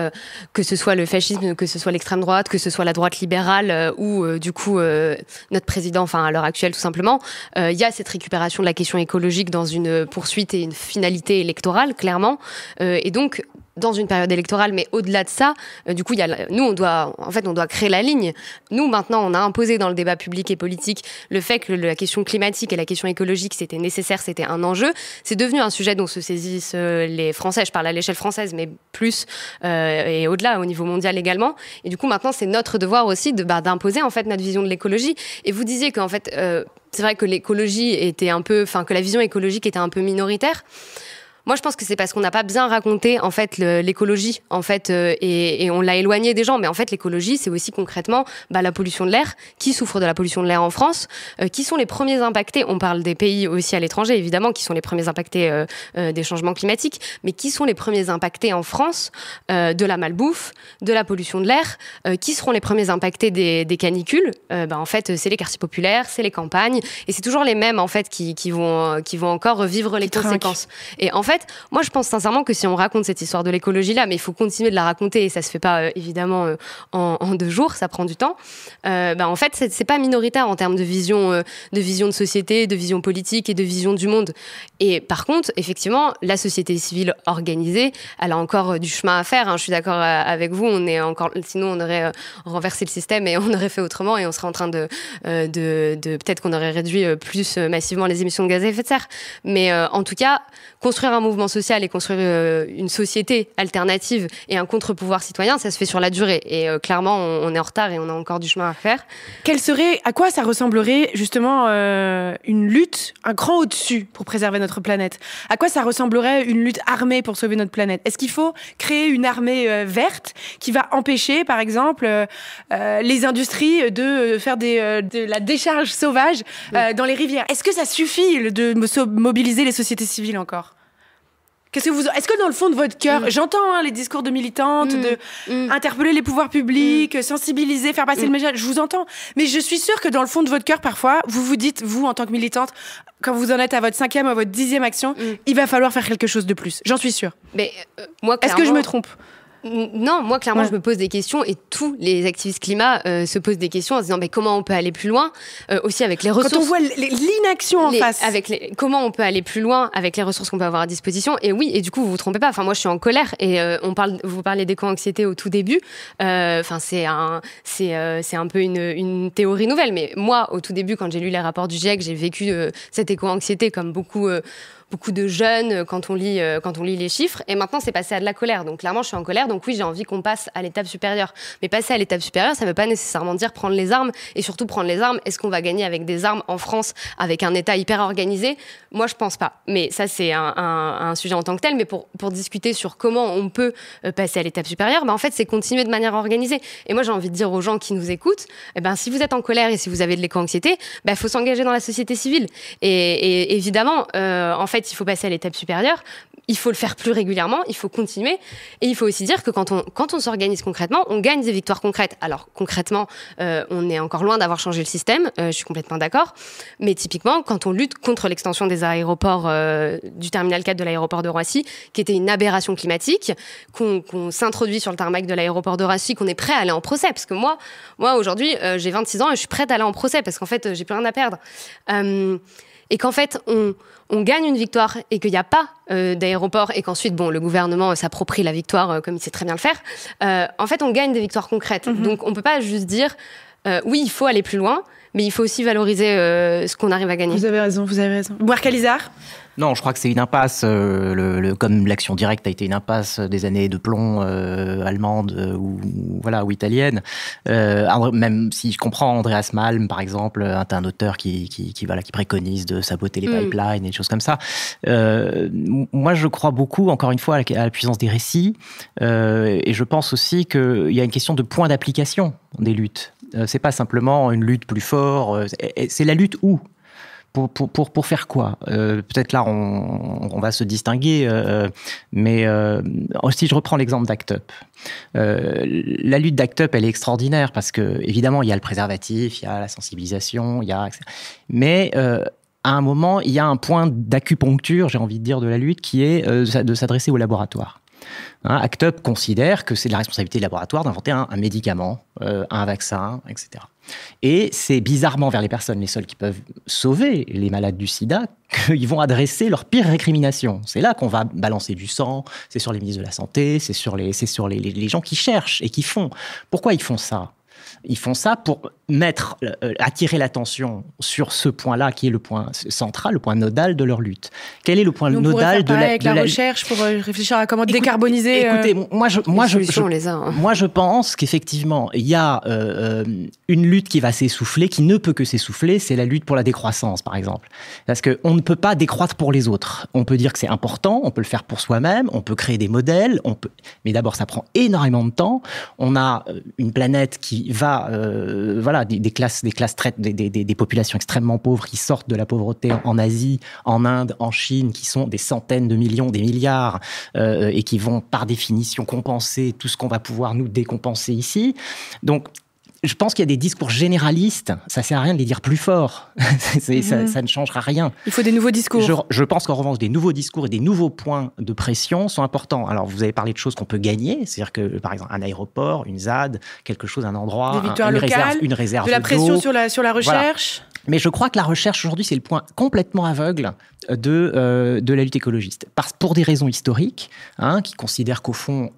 que ce soit le fascisme, que ce soit l'extrême droite, que ce soit la droite libérale ou du coup notre président, à l'heure actuelle tout simplement, il y a cette récupération de la question écologique dans une poursuite et une finalité électorale, clairement, et donc dans une période électorale, mais au-delà de ça, du coup, on doit créer la ligne. Nous, maintenant, on a imposé dans le débat public et politique le fait que la question climatique et la question écologique, c'était nécessaire, c'était un enjeu. C'est devenu un sujet dont se saisissent les Français, je parle à l'échelle française, mais plus, et au-delà, au niveau mondial également. Et du coup, maintenant, c'est notre devoir aussi d'imposer, en fait, notre vision de l'écologie. Et vous disiez qu'en fait, c'est vrai que l'écologie était que la vision écologique était un peu minoritaire. Moi, je pense que c'est parce qu'on n'a pas bien raconté en fait l'écologie, en fait, et on l'a éloigné des gens. Mais en fait, l'écologie, c'est aussi concrètement la pollution de l'air. Qui souffre de la pollution de l'air en France? Qui sont les premiers impactés? On parle des pays aussi à l'étranger, évidemment, qui sont les premiers impactés des changements climatiques. Mais qui sont les premiers impactés en France de la malbouffe, de la pollution de l'air? Qui seront les premiers impactés des canicules? En fait, c'est les quartiers populaires, c'est les campagnes, et c'est toujours les mêmes en fait qui vont encore vivre les conséquences. Et en fait, moi, je pense sincèrement que si on raconte cette histoire de l'écologie là, mais il faut continuer de la raconter, et ça se fait pas évidemment en 2 jours, ça prend du temps. En fait, c'est pas minoritaire en termes de vision de société, de vision politique et de vision du monde. Et par contre, effectivement, la société civile organisée, elle a encore du chemin à faire. Je suis d'accord avec vous. Sinon, on aurait renversé le système et on aurait fait autrement, et on serait en train de peut-être qu'on aurait réduit plus massivement les émissions de gaz à effet de serre. Mais en tout cas, construire un mouvement social et construire une société alternative et un contre-pouvoir citoyen, ça se fait sur la durée. Et clairement, on est en retard et on a encore du chemin à faire. À quoi ça ressemblerait justement une lutte, un cran au-dessus pour préserver notre planète? À quoi ça ressemblerait une lutte armée pour sauver notre planète? Est-ce qu'il faut créer une armée verte qui va empêcher, par exemple, les industries de faire de la décharge sauvage dans les rivières? Est-ce que ça suffit de mobiliser les sociétés civiles encore? Est-ce que dans le fond de votre cœur, j'entends les discours de militantes, interpeller les pouvoirs publics, sensibiliser, faire passer le message, je vous entends. Mais je suis sûre que dans le fond de votre cœur, parfois, vous vous dites, vous, en tant que militante, quand vous en êtes à votre 5e ou à votre 10e action, il va falloir faire quelque chose de plus. J'en suis sûre. Mais moi, est-ce que je me trompe? Non, moi clairement je me pose des questions, et tous les activistes climat se posent des questions en se disant comment on peut aller plus loin, aussi avec les ressources. Quand on voit l'inaction en face. Comment on peut aller plus loin avec les ressources qu'on peut avoir à disposition. Et oui, et du coup vous vous trompez pas, moi je suis en colère, et vous parlez d'éco-anxiété au tout début, c'est un peu une théorie nouvelle, mais moi au tout début quand j'ai lu les rapports du GIEC, j'ai vécu cette éco-anxiété comme beaucoup de jeunes quand on lit les chiffres, et maintenant c'est passé à de la colère. Donc clairement je suis en colère, donc oui, j'ai envie qu'on passe à l'étape supérieure. Mais passer à l'étape supérieure, ça veut pas nécessairement dire prendre les armes, et surtout prendre les armes, est-ce qu'on va gagner avec des armes en France, avec un État hyper organisé? Moi je pense pas. Mais ça c'est un sujet en tant que tel, mais pour discuter sur comment on peut passer à l'étape supérieure, en fait c'est continuer de manière organisée. Et moi j'ai envie de dire aux gens qui nous écoutent, si vous êtes en colère et si vous avez de l'éco-anxiété, faut s'engager dans la société civile. Et évidemment, en fait, il faut passer à l'étape supérieure, il faut le faire plus régulièrement, il faut continuer, et il faut aussi dire que quand on s'organise concrètement, on gagne des victoires concrètes. Alors concrètement, on est encore loin d'avoir changé le système, je suis complètement d'accord, mais typiquement, quand on lutte contre l'extension des aéroports, du terminal 4 de l'aéroport de Roissy, qui était une aberration climatique, qu'on s'introduit sur le tarmac de l'aéroport de Roissy, qu'on est prêt à aller en procès, parce que moi aujourd'hui, j'ai 26 ans et je suis prête à aller en procès, parce qu'en fait, j'ai plus rien à perdre. Et qu'en fait, on gagne une victoire et qu'il n'y a pas d'aéroport, et qu'ensuite, le gouvernement s'approprie la victoire comme il sait très bien le faire. En fait, on gagne des victoires concrètes. Donc, on ne peut pas juste dire oui, il faut aller plus loin, mais il faut aussi valoriser ce qu'on arrive à gagner. Vous avez raison. Boubacar Alizar ? Non, je crois que c'est une impasse, comme l'action directe a été une impasse des années de plomb allemande ou italienne. Même si je comprends Andreas Malm, par exemple, un auteur qui préconise de saboter les pipelines et des choses comme ça. Moi, je crois beaucoup, encore une fois, à la puissance des récits. Et je pense aussi qu'il y a une question de point d'application des luttes. C'est pas simplement une lutte plus fort, c'est la lutte où ? Pour faire quoi ? Peut-être là, on va se distinguer, mais si je reprends l'exemple d'Act Up, la lutte d'Act Up, elle est extraordinaire parce que, évidemment, il y a le préservatif, il y a la sensibilisation, mais à un moment, il y a un point d'acupuncture, j'ai envie de dire, de la lutte, qui est de s'adresser au laboratoire. Act Up considère que c'est de la responsabilité des laboratoires d'inventer un médicament, un vaccin, etc. Et c'est bizarrement vers les personnes les seules qui peuvent sauver les malades du sida qu'ils vont adresser leur pire récrimination. C'est là qu'on va balancer du sang, c'est sur les ministres de la Santé, c'est sur les gens qui cherchent et qui font. Pourquoi ils font ça ? Ils font ça pour attirer l'attention sur ce point-là, qui est le point central, le point nodal de leur lutte. Quel est le point nodal de la recherche pour réfléchir à comment décarboniser. Écoutez, moi je pense qu'effectivement, il y a une lutte qui va s'essouffler, qui ne peut que s'essouffler, c'est la lutte pour la décroissance, par exemple. Parce qu'on ne peut pas décroître pour les autres. On peut dire que c'est important, on peut le faire pour soi-même, on peut créer des modèles, mais d'abord, ça prend énormément de temps. On a une planète qui va, des populations extrêmement pauvres qui sortent de la pauvreté en Asie, en Inde, en Chine, qui sont des centaines de millions, des milliards, et qui vont par définition compenser tout ce qu'on va pouvoir nous décompenser ici. Donc, je pense qu'il y a des discours généralistes, ça sert à rien de les dire plus fort, ça ne changera rien. Il faut des nouveaux discours. Je pense qu'en revanche, des nouveaux discours et des nouveaux points de pression sont importants. Alors, vous avez parlé de choses qu'on peut gagner, c'est-à-dire que, par exemple, un aéroport, une ZAD, quelque chose, un endroit, une réserve de la pression d'eau. sur la recherche. Voilà. Mais je crois que la recherche aujourd'hui, c'est le point complètement aveugle de la lutte écologiste. Pour des raisons historiques, qui considèrent qu'au fond,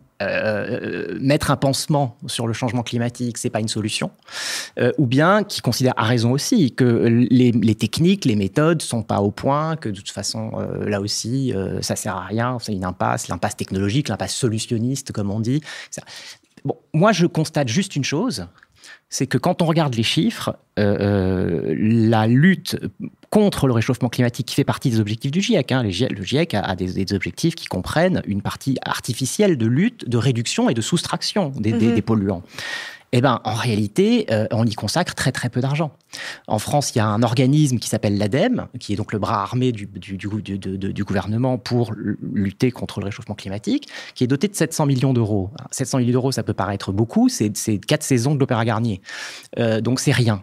mettre un pansement sur le changement climatique, c'est pas une solution, ou bien qui considèrent à raison aussi que les techniques, les méthodes sont pas au point, que de toute façon là aussi ça sert à rien, c'est une impasse, l'impasse technologique, l'impasse solutionniste comme on dit. Bon, moi je constate juste une chose, c'est que quand on regarde les chiffres, la lutte contre le réchauffement climatique qui fait partie des objectifs du GIEC. Le GIEC a des objectifs qui comprennent une partie artificielle de lutte, de réduction et de soustraction des polluants. Eh ben, en réalité, on y consacre très très peu d'argent. En France, il y a un organisme qui s'appelle l'ADEME, qui est donc le bras armé du gouvernement pour lutter contre le réchauffement climatique, qui est doté de 700 millions d'euros. 700 millions d'euros, ça peut paraître beaucoup, c'est 4 saisons de l'Opéra Garnier. Donc c'est rien.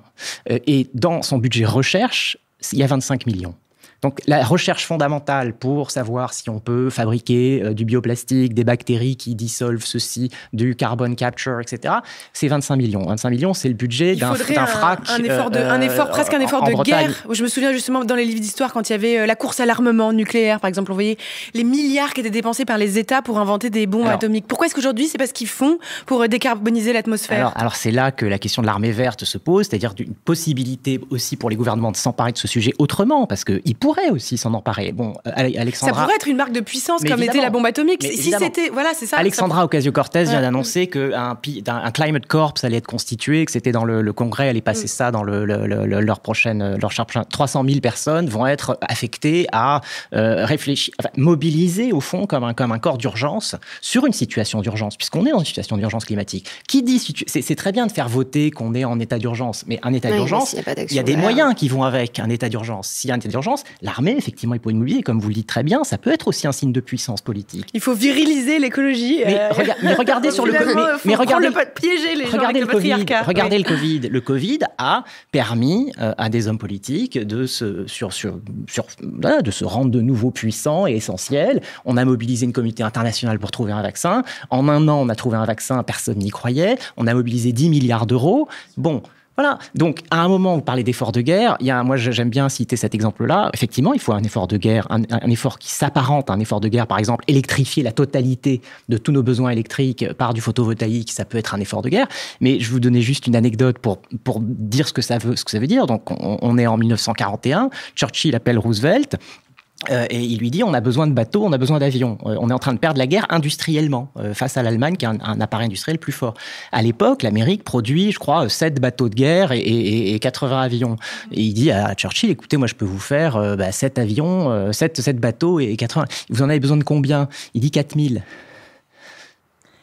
Et dans son budget recherche, il y a 25 millions. Donc la recherche fondamentale pour savoir si on peut fabriquer du bioplastique, des bactéries qui dissolvent ceci, du carbon capture, etc., c'est 25 millions. 25 millions, c'est le budget d'un frac. Presque un effort de guerre. Je me souviens justement dans les livres d'histoire quand il y avait la course à l'armement nucléaire, par exemple, on voyait les milliards qui étaient dépensés par les États pour inventer des bombes atomiques. Pourquoi est-ce qu'aujourd'hui, c'est pas ce qu'ils font pour décarboniser l'atmosphère ? Alors c'est là que la question de l'armée verte se pose, c'est-à-dire une possibilité aussi pour les gouvernements de s'emparer de ce sujet autrement, parce qu'ils pourrait aussi s'en emparer. Bon, Alexandra... Ça pourrait être une marque de puissance comme était la bombe atomique. Si c'était... Voilà, c'est ça. Alexandra Ocasio-Cortez vient d'annoncer qu'un Climate Corps allait être constitué, que c'était dans le Congrès, allait passer ça dans leur prochaine 300 000 personnes vont être affectées à réfléchir, mobiliser au fond comme un corps d'urgence sur une situation d'urgence, puisqu'on est dans une situation d'urgence climatique. Qui dit... C'est très bien de faire voter qu'on est en état d'urgence, mais un état d'urgence, il y a des moyens qui vont avec un état d'urgence. S'il y a un état d'urgence, l'armée, effectivement, il peut être mobilisée. Comme vous le dites très bien, ça peut être aussi un signe de puissance politique. Il faut viriliser l'écologie. Mais regardez sur le piéger les gens avec le patriarcat. Regardez le Covid. Le Covid a permis à des hommes politiques de se rendre de nouveau puissants et essentiels. On a mobilisé une communauté internationale pour trouver un vaccin. En un an, on a trouvé un vaccin, personne n'y croyait. On a mobilisé 10 milliards d'euros. Bon... Voilà. Donc, à un moment, vous parlez d'effort de guerre. Moi, j'aime bien citer cet exemple-là. Effectivement, il faut un effort de guerre, un effort qui s'apparente à un effort de guerre. Par exemple, électrifier la totalité de tous nos besoins électriques par du photovoltaïque, ça peut être un effort de guerre. Mais je vais vous donner juste une anecdote pour dire ce que ça veut dire. Donc, on est en 1941. Churchill appelle Roosevelt. Et il lui dit, on a besoin de bateaux, on a besoin d'avions. On est en train de perdre la guerre industriellement face à l'Allemagne qui a un appareil industriel plus fort. À l'époque, l'Amérique produit, je crois, 7 bateaux de guerre et 80 avions. Et il dit à Churchill, écoutez, moi je peux vous faire 7 avions, 7 bateaux et 80. Vous en avez besoin de combien ? Il dit 4000.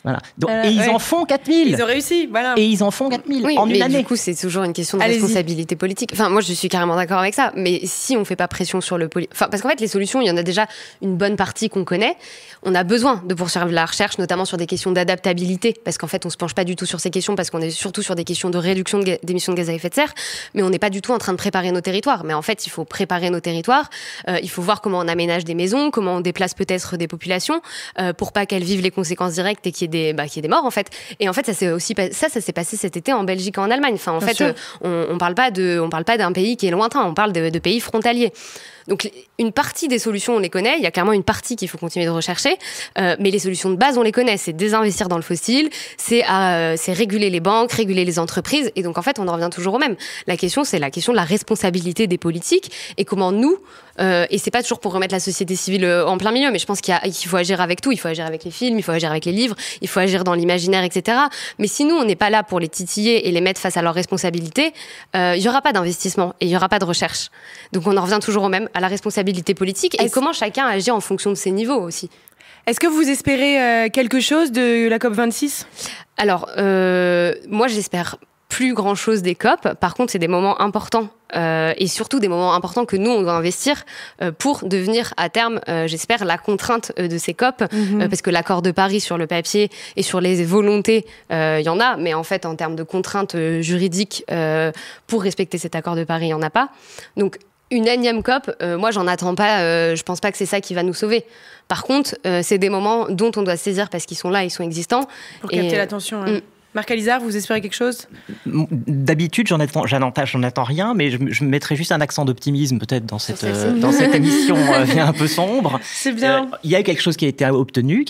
Voilà. Donc, ils en font 4000. Ils ont réussi, voilà. Et ils en font 4000 oui, en une année. Du coup, c'est toujours une question de responsabilité politique. Enfin, moi, je suis carrément d'accord avec ça. Mais si on fait pas pression sur le parce qu'en fait, les solutions, il y en a déjà une bonne partie qu'on connaît. On a besoin de poursuivre la recherche, notamment sur des questions d'adaptabilité, parce qu'en fait, on se penche pas du tout sur ces questions, parce qu'on est surtout sur des questions de réduction d'émissions de gaz à effet de serre. Mais on n'est pas du tout en train de préparer nos territoires. Mais en fait, il faut préparer nos territoires. Il faut voir comment on aménage des maisons, comment on déplace peut-être des populations, pour pas qu'elles vivent les conséquences directes et qu'il y ait ait des morts en fait. Et en fait ça s'est passé cet été en Belgique et en Allemagne. Enfin en Bien fait sûr. on parle pas d'un pays qui est lointain, on parle de pays frontaliers. Donc une partie des solutions on les connaît, il y a clairement une partie qu'il faut continuer de rechercher, mais les solutions de base on les connaît, c'est désinvestir dans le fossile, c'est réguler les banques, réguler les entreprises, et donc en fait on en revient toujours au même. La question c'est la question de la responsabilité des politiques et comment nous, et c'est pas toujours pour remettre la société civile en plein milieu, mais je pense qu'il faut agir avec tout, il faut agir avec les films, il faut agir avec les livres, il faut agir dans l'imaginaire, etc. Mais si nous on n'est pas là pour les titiller et les mettre face à leurs responsabilités, il y aura pas d'investissement et il y aura pas de recherche. Donc on en revient toujours au même, à la responsabilité politique et comment chacun agit en fonction de ses niveaux aussi. Est-ce que vous espérez quelque chose de la COP26 ? Alors, moi j'espère plus grand-chose des COP. Par contre, c'est des moments importants et surtout des moments importants que nous, on doit investir pour devenir à terme, j'espère, la contrainte de ces COP. Parce que l'accord de Paris sur le papier et sur les volontés, il y en a, mais en fait, en termes de contraintes juridiques pour respecter cet accord de Paris, il n'y en a pas. Donc, une énième COP, moi, j'en attends pas. Je pense pas que c'est ça qui va nous sauver. Par contre, c'est des moments dont on doit se saisir parce qu'ils sont là, ils sont existants. Pour capter l'attention. Ouais. Marc Alizard, vous espérez quelque chose ? D'habitude, j'en attends rien, mais je mettrais juste un accent d'optimisme peut-être dans cette émission un peu sombre. C'est bien. Il y a quelque chose qui a été obtenu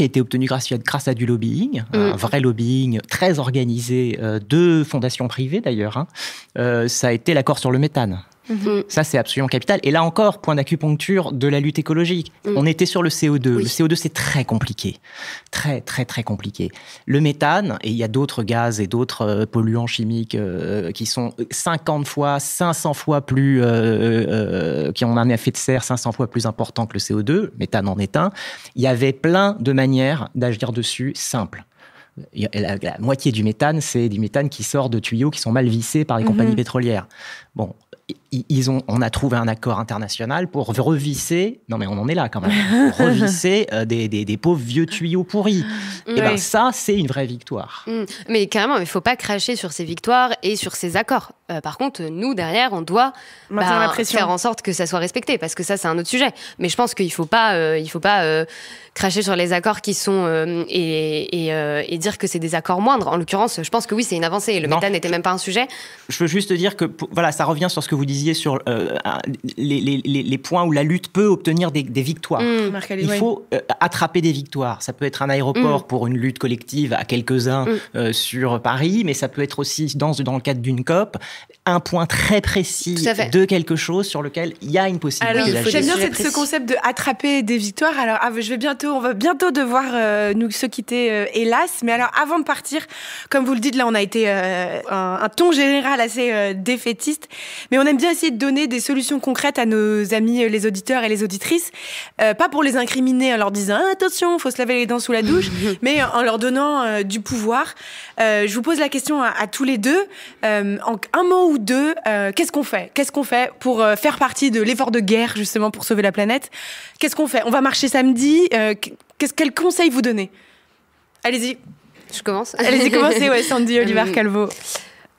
grâce à du lobbying, un vrai lobbying très organisé de fondations privées d'ailleurs. Ça a été l'accord sur le méthane. Ça, c'est absolument capital. Et là encore, point d'acupuncture de la lutte écologique. On était sur le CO2. Oui. Le CO2, c'est très compliqué. Très, très, très compliqué. Le méthane, et il y a d'autres gaz et d'autres polluants chimiques qui sont 50 fois, 500 fois plus... qui ont un effet de serre 500 fois plus important que le CO2. Le méthane en est un. Il y avait plein de manières d'agir dessus simples. La moitié du méthane, c'est du méthane qui sort de tuyaux qui sont mal vissés par les compagnies pétrolières. Bon, on a trouvé un accord international pour revisser, non mais on en est là quand même, pour revisser des pauvres vieux tuyaux pourris. Et ben ça, c'est une vraie victoire. Mais carrément, il ne faut pas cracher sur ces victoires et sur ces accords. Par contre, nous, derrière, on doit faire en sorte que ça soit respecté, parce que ça, c'est un autre sujet. Mais je pense qu'il ne faut pas cracher sur les accords qui sont... et dire que c'est des accords moindres. En l'occurrence, je pense que oui, c'est une avancée. Le méthane n'était même pas un sujet. Je veux juste dire que voilà, ça revient sur ce que vous disiez sur les points où la lutte peut obtenir des victoires. Il faut attraper des victoires. Ça peut être un aéroport pour une lutte collective à quelques-uns sur Paris, mais ça peut être aussi, dans le cadre d'une COP, un point très précis de quelque chose sur lequel il y a une possibilité d'agir. J'aime bien ce concept de attraper des victoires. Alors, on va bientôt devoir nous se quitter, hélas. Mais alors, avant de partir, comme vous le dites, là, on a été un ton général assez défaitiste. Mais on aime bien essayer de donner des solutions concrètes à nos amis, les auditeurs et les auditrices. Pas pour les incriminer en leur disant « Attention, il faut se laver les dents sous la douche », mais en leur donnant du pouvoir. Je vous pose la question à tous les deux. En un mot ou deux, qu'est-ce qu'on fait ? Qu'est-ce qu'on fait pour faire partie de l'effort de guerre, justement, pour sauver la planète ? Qu'est-ce qu'on fait ? On va marcher samedi. Quel conseil vous donnez ? Allez-y. Je commence. Allez-y, commencez, Sandy Oliver Calvo.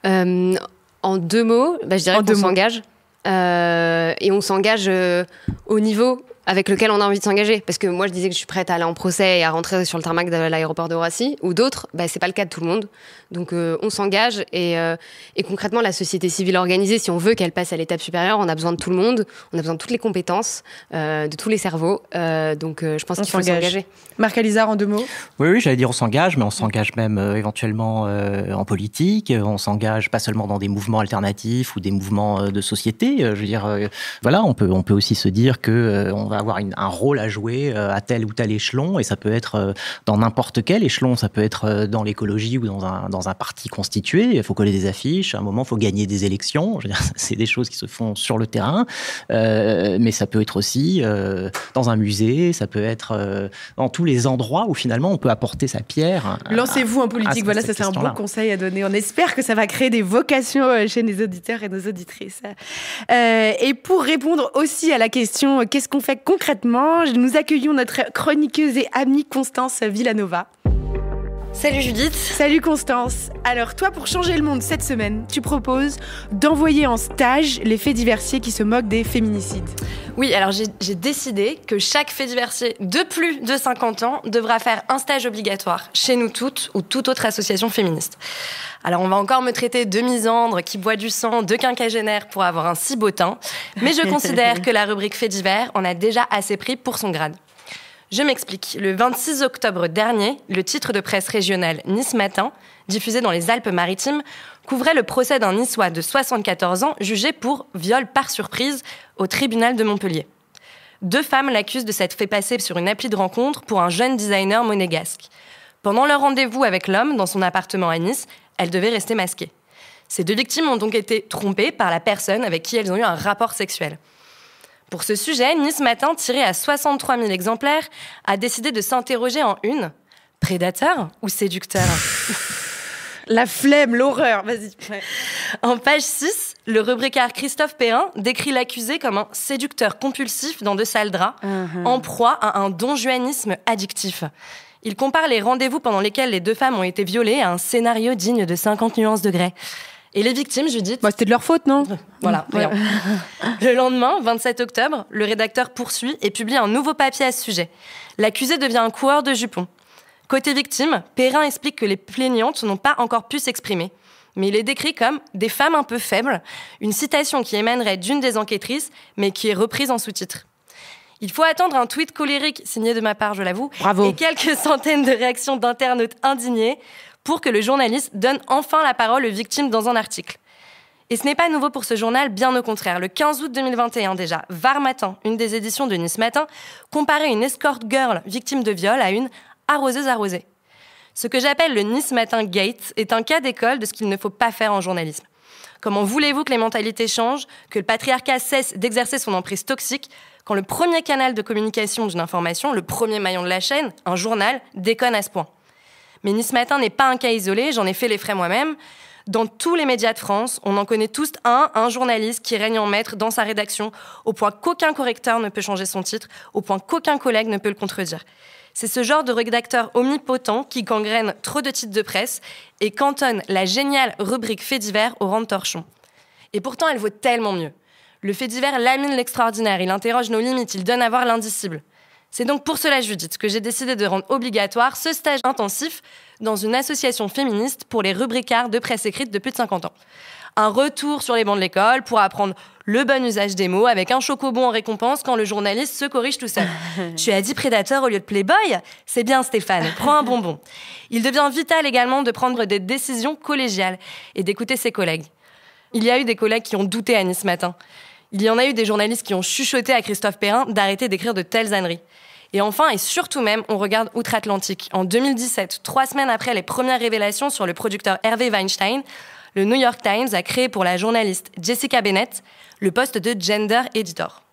En deux mots, je dirais qu'on s'engage. Et on s'engage au niveau avec lequel on a envie de s'engager. Parce que moi, je disais que je suis prête à aller en procès et à rentrer sur le tarmac de l'aéroport de Roissy, ou d'autres, c'est pas le cas de tout le monde. Donc on s'engage et concrètement, la société civile organisée, si on veut qu'elle passe à l'étape supérieure, on a besoin de tout le monde, on a besoin de toutes les compétences, de tous les cerveaux. Donc je pense qu'il faut s'engager. Marc Alizard, en deux mots. Oui, j'allais dire on s'engage, mais on s'engage même éventuellement en politique. On s'engage pas seulement dans des mouvements alternatifs ou des mouvements de société. Je veux dire, voilà, on peut aussi se dire que on va avoir un rôle à jouer à tel ou tel échelon, et ça peut être dans n'importe quel échelon. Ça peut être dans l'écologie ou dans un parti constitué. Il faut coller des affiches. À un moment, il faut gagner des élections. Je veux dire, c'est des choses qui se font sur le terrain, mais ça peut être aussi dans un musée. Ça peut être dans tous les endroits où finalement on peut apporter sa pierre. Lancez-vous en politique. Voilà, ça c'est un bon conseil à donner. On espère que ça va créer des vocations chez nos auditeurs et nos auditrices. Et pour répondre aussi à la question qu'est-ce qu'on fait concrètement, nous accueillons notre chroniqueuse et amie Constance Villanova. Salut Judith. Salut Constance. Alors toi, pour changer le monde cette semaine, tu proposes d'envoyer en stage les faits diversiers qui se moquent des féminicides. Oui, alors j'ai décidé que chaque fait diversier de plus de 50 ans devra faire un stage obligatoire chez nous toutes ou toute autre association féministe. Alors on va encore me traiter de misandre, qui boit du sang, de quinquagénaire pour avoir un si beau teint, mais je considère que la rubrique faits divers en a déjà assez pris pour son grade. Je m'explique. Le 26 octobre dernier, le titre de presse régional Nice Matin, diffusé dans les Alpes-Maritimes, couvrait le procès d'un Niçois de 74 ans jugé pour viol par surprise au tribunal de Montpellier. 2 femmes l'accusent de s'être fait passer sur une appli de rencontre pour un jeune designer monégasque. Pendant leur rendez-vous avec l'homme dans son appartement à Nice, elles devaient rester masquées. Ces 2 victimes ont donc été trompées par la personne avec qui elles ont eu un rapport sexuel. Pour ce sujet, Nice Matin, tiré à 63 000 exemplaires, a décidé de s'interroger en une. Prédateur ou séducteur ? La flemme, l'horreur, vas-y. Ouais. En page 6, le rubricaire Christophe Perrin décrit l'accusé comme un séducteur compulsif dans de sales draps, en proie à un donjuanisme addictif. Il compare les rendez-vous pendant lesquels les 2 femmes ont été violées à un scénario digne de 50 nuances de Grey. Et les victimes, Judith... Bah, c'était de leur faute, non ? Voilà, ouais. Le lendemain, 27 octobre, le rédacteur poursuit et publie un nouveau papier à ce sujet. L'accusé devient un coureur de jupons. Côté victime, Perrin explique que les plaignantes n'ont pas encore pu s'exprimer. Mais il les décrit comme « des femmes un peu faibles », une citation qui émanerait d'une des enquêtrices, mais qui est reprise en sous-titre. Il faut attendre un tweet colérique, signé de ma part, je l'avoue, Bravo. et quelques centaines de réactions d'internautes indignés pour que le journaliste donne enfin la parole aux victimes dans un article. Et ce n'est pas nouveau pour ce journal, bien au contraire. Le 15 août 2021 déjà, Var Matin, une des éditions de Nice Matin, comparait une escort girl victime de viol à une arroseuse arrosée. Ce que j'appelle le Nice Matin Gate est un cas d'école de ce qu'il ne faut pas faire en journalisme. Comment voulez-vous que les mentalités changent, que le patriarcat cesse d'exercer son emprise toxique quand le premier canal de communication d'une information, le premier maillon de la chaîne, un journal, déconne à ce point ? Mais Nice Matin n'est pas un cas isolé, j'en ai fait les frais moi-même. Dans tous les médias de France, on en connaît tous un journaliste qui règne en maître dans sa rédaction, au point qu'aucun correcteur ne peut changer son titre, au point qu'aucun collègue ne peut le contredire. C'est ce genre de rédacteur omnipotent qui gangrène trop de titres de presse et cantonne la géniale rubrique Faits divers au rang de torchon. Et pourtant, elle vaut tellement mieux. Le fait divers lamine l'extraordinaire, il interroge nos limites, il donne à voir l'indicible. C'est donc pour cela, Judith, que j'ai décidé de rendre obligatoire ce stage intensif dans une association féministe pour les rubricards de presse écrite de plus de 50 ans. Un retour sur les bancs de l'école pour apprendre le bon usage des mots avec un chocobon en récompense quand le journaliste se corrige tout seul. Tu as dit prédateur au lieu de playboy ? C'est bien Stéphane, prends un bonbon. Il devient vital également de prendre des décisions collégiales et d'écouter ses collègues. Il y a eu des collègues qui ont douté à Nice Matin. Il y en a eu des journalistes qui ont chuchoté à Christophe Perrin d'arrêter d'écrire de telles âneries. Et enfin, et surtout même, on regarde outre-Atlantique. En 2017, 3 semaines après les premières révélations sur le producteur Harvey Weinstein, le New York Times a créé pour la journaliste Jessica Bennett le poste de Gender Editor.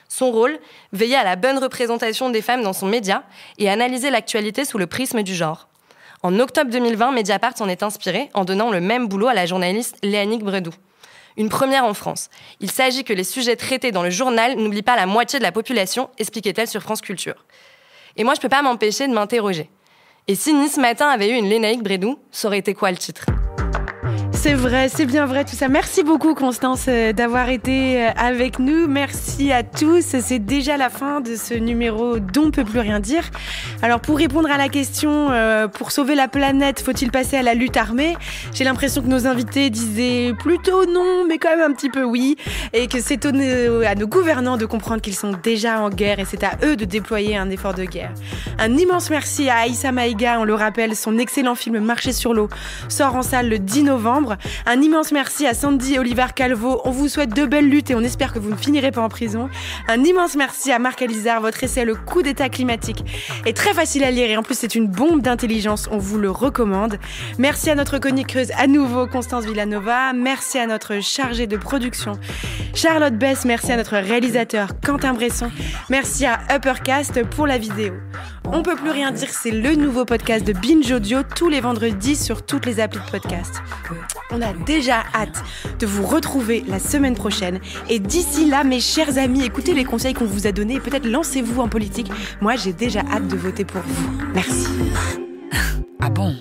Son rôle, veiller à la bonne représentation des femmes dans son média et analyser l'actualité sous le prisme du genre. En octobre 2020, Mediapart s'en est inspiré en donnant le même boulot à la journaliste Léanique Bredou. Une première en France. Il s'agit que les sujets traités dans le journal n'oublient pas la moitié de la population, expliquait-elle sur France Culture. Et moi, je peux pas m'empêcher de m'interroger. Et si Nice Matin avait eu une Lénaïque Bredou, ça aurait été quoi le titre ? C'est vrai, c'est bien vrai tout ça. Merci beaucoup Constance d'avoir été avec nous. Merci à tous. C'est déjà la fin de ce numéro d'On peut plus rien dire. Alors pour répondre à la question, pour sauver la planète, faut-il passer à la lutte armée ? J'ai l'impression que nos invités disaient plutôt non, mais quand même un petit peu oui. Et que c'est à nos gouvernants de comprendre qu'ils sont déjà en guerre et c'est à eux de déployer un effort de guerre. Un immense merci à Aïssa Maïga, on le rappelle, son excellent film Marcher sur l'eau sort en salle le 10 novembre. Un immense merci à Sandy et Oliver Calvo. On vous souhaite de belles luttes et on espère que vous ne finirez pas en prison. Un immense merci à Marc Alizard. Votre essai Le coup d'état climatique est très facile à lire et en plus c'est une bombe d'intelligence. On vous le recommande. Merci à notre chroniqueuse à nouveau Constance Villanova. Merci à notre chargée de production Charlotte Bess. Merci à notre réalisateur Quentin Bresson. Merci à Uppercast pour la vidéo. On peut plus rien dire, c'est le nouveau podcast de Binge Audio tous les vendredis sur toutes les applis de podcast. On a déjà hâte de vous retrouver la semaine prochaine. Et d'ici là, mes chers amis, écoutez les conseils qu'on vous a donnés et peut-être lancez-vous en politique. Moi, j'ai déjà hâte de voter pour vous. Merci. Ah bon?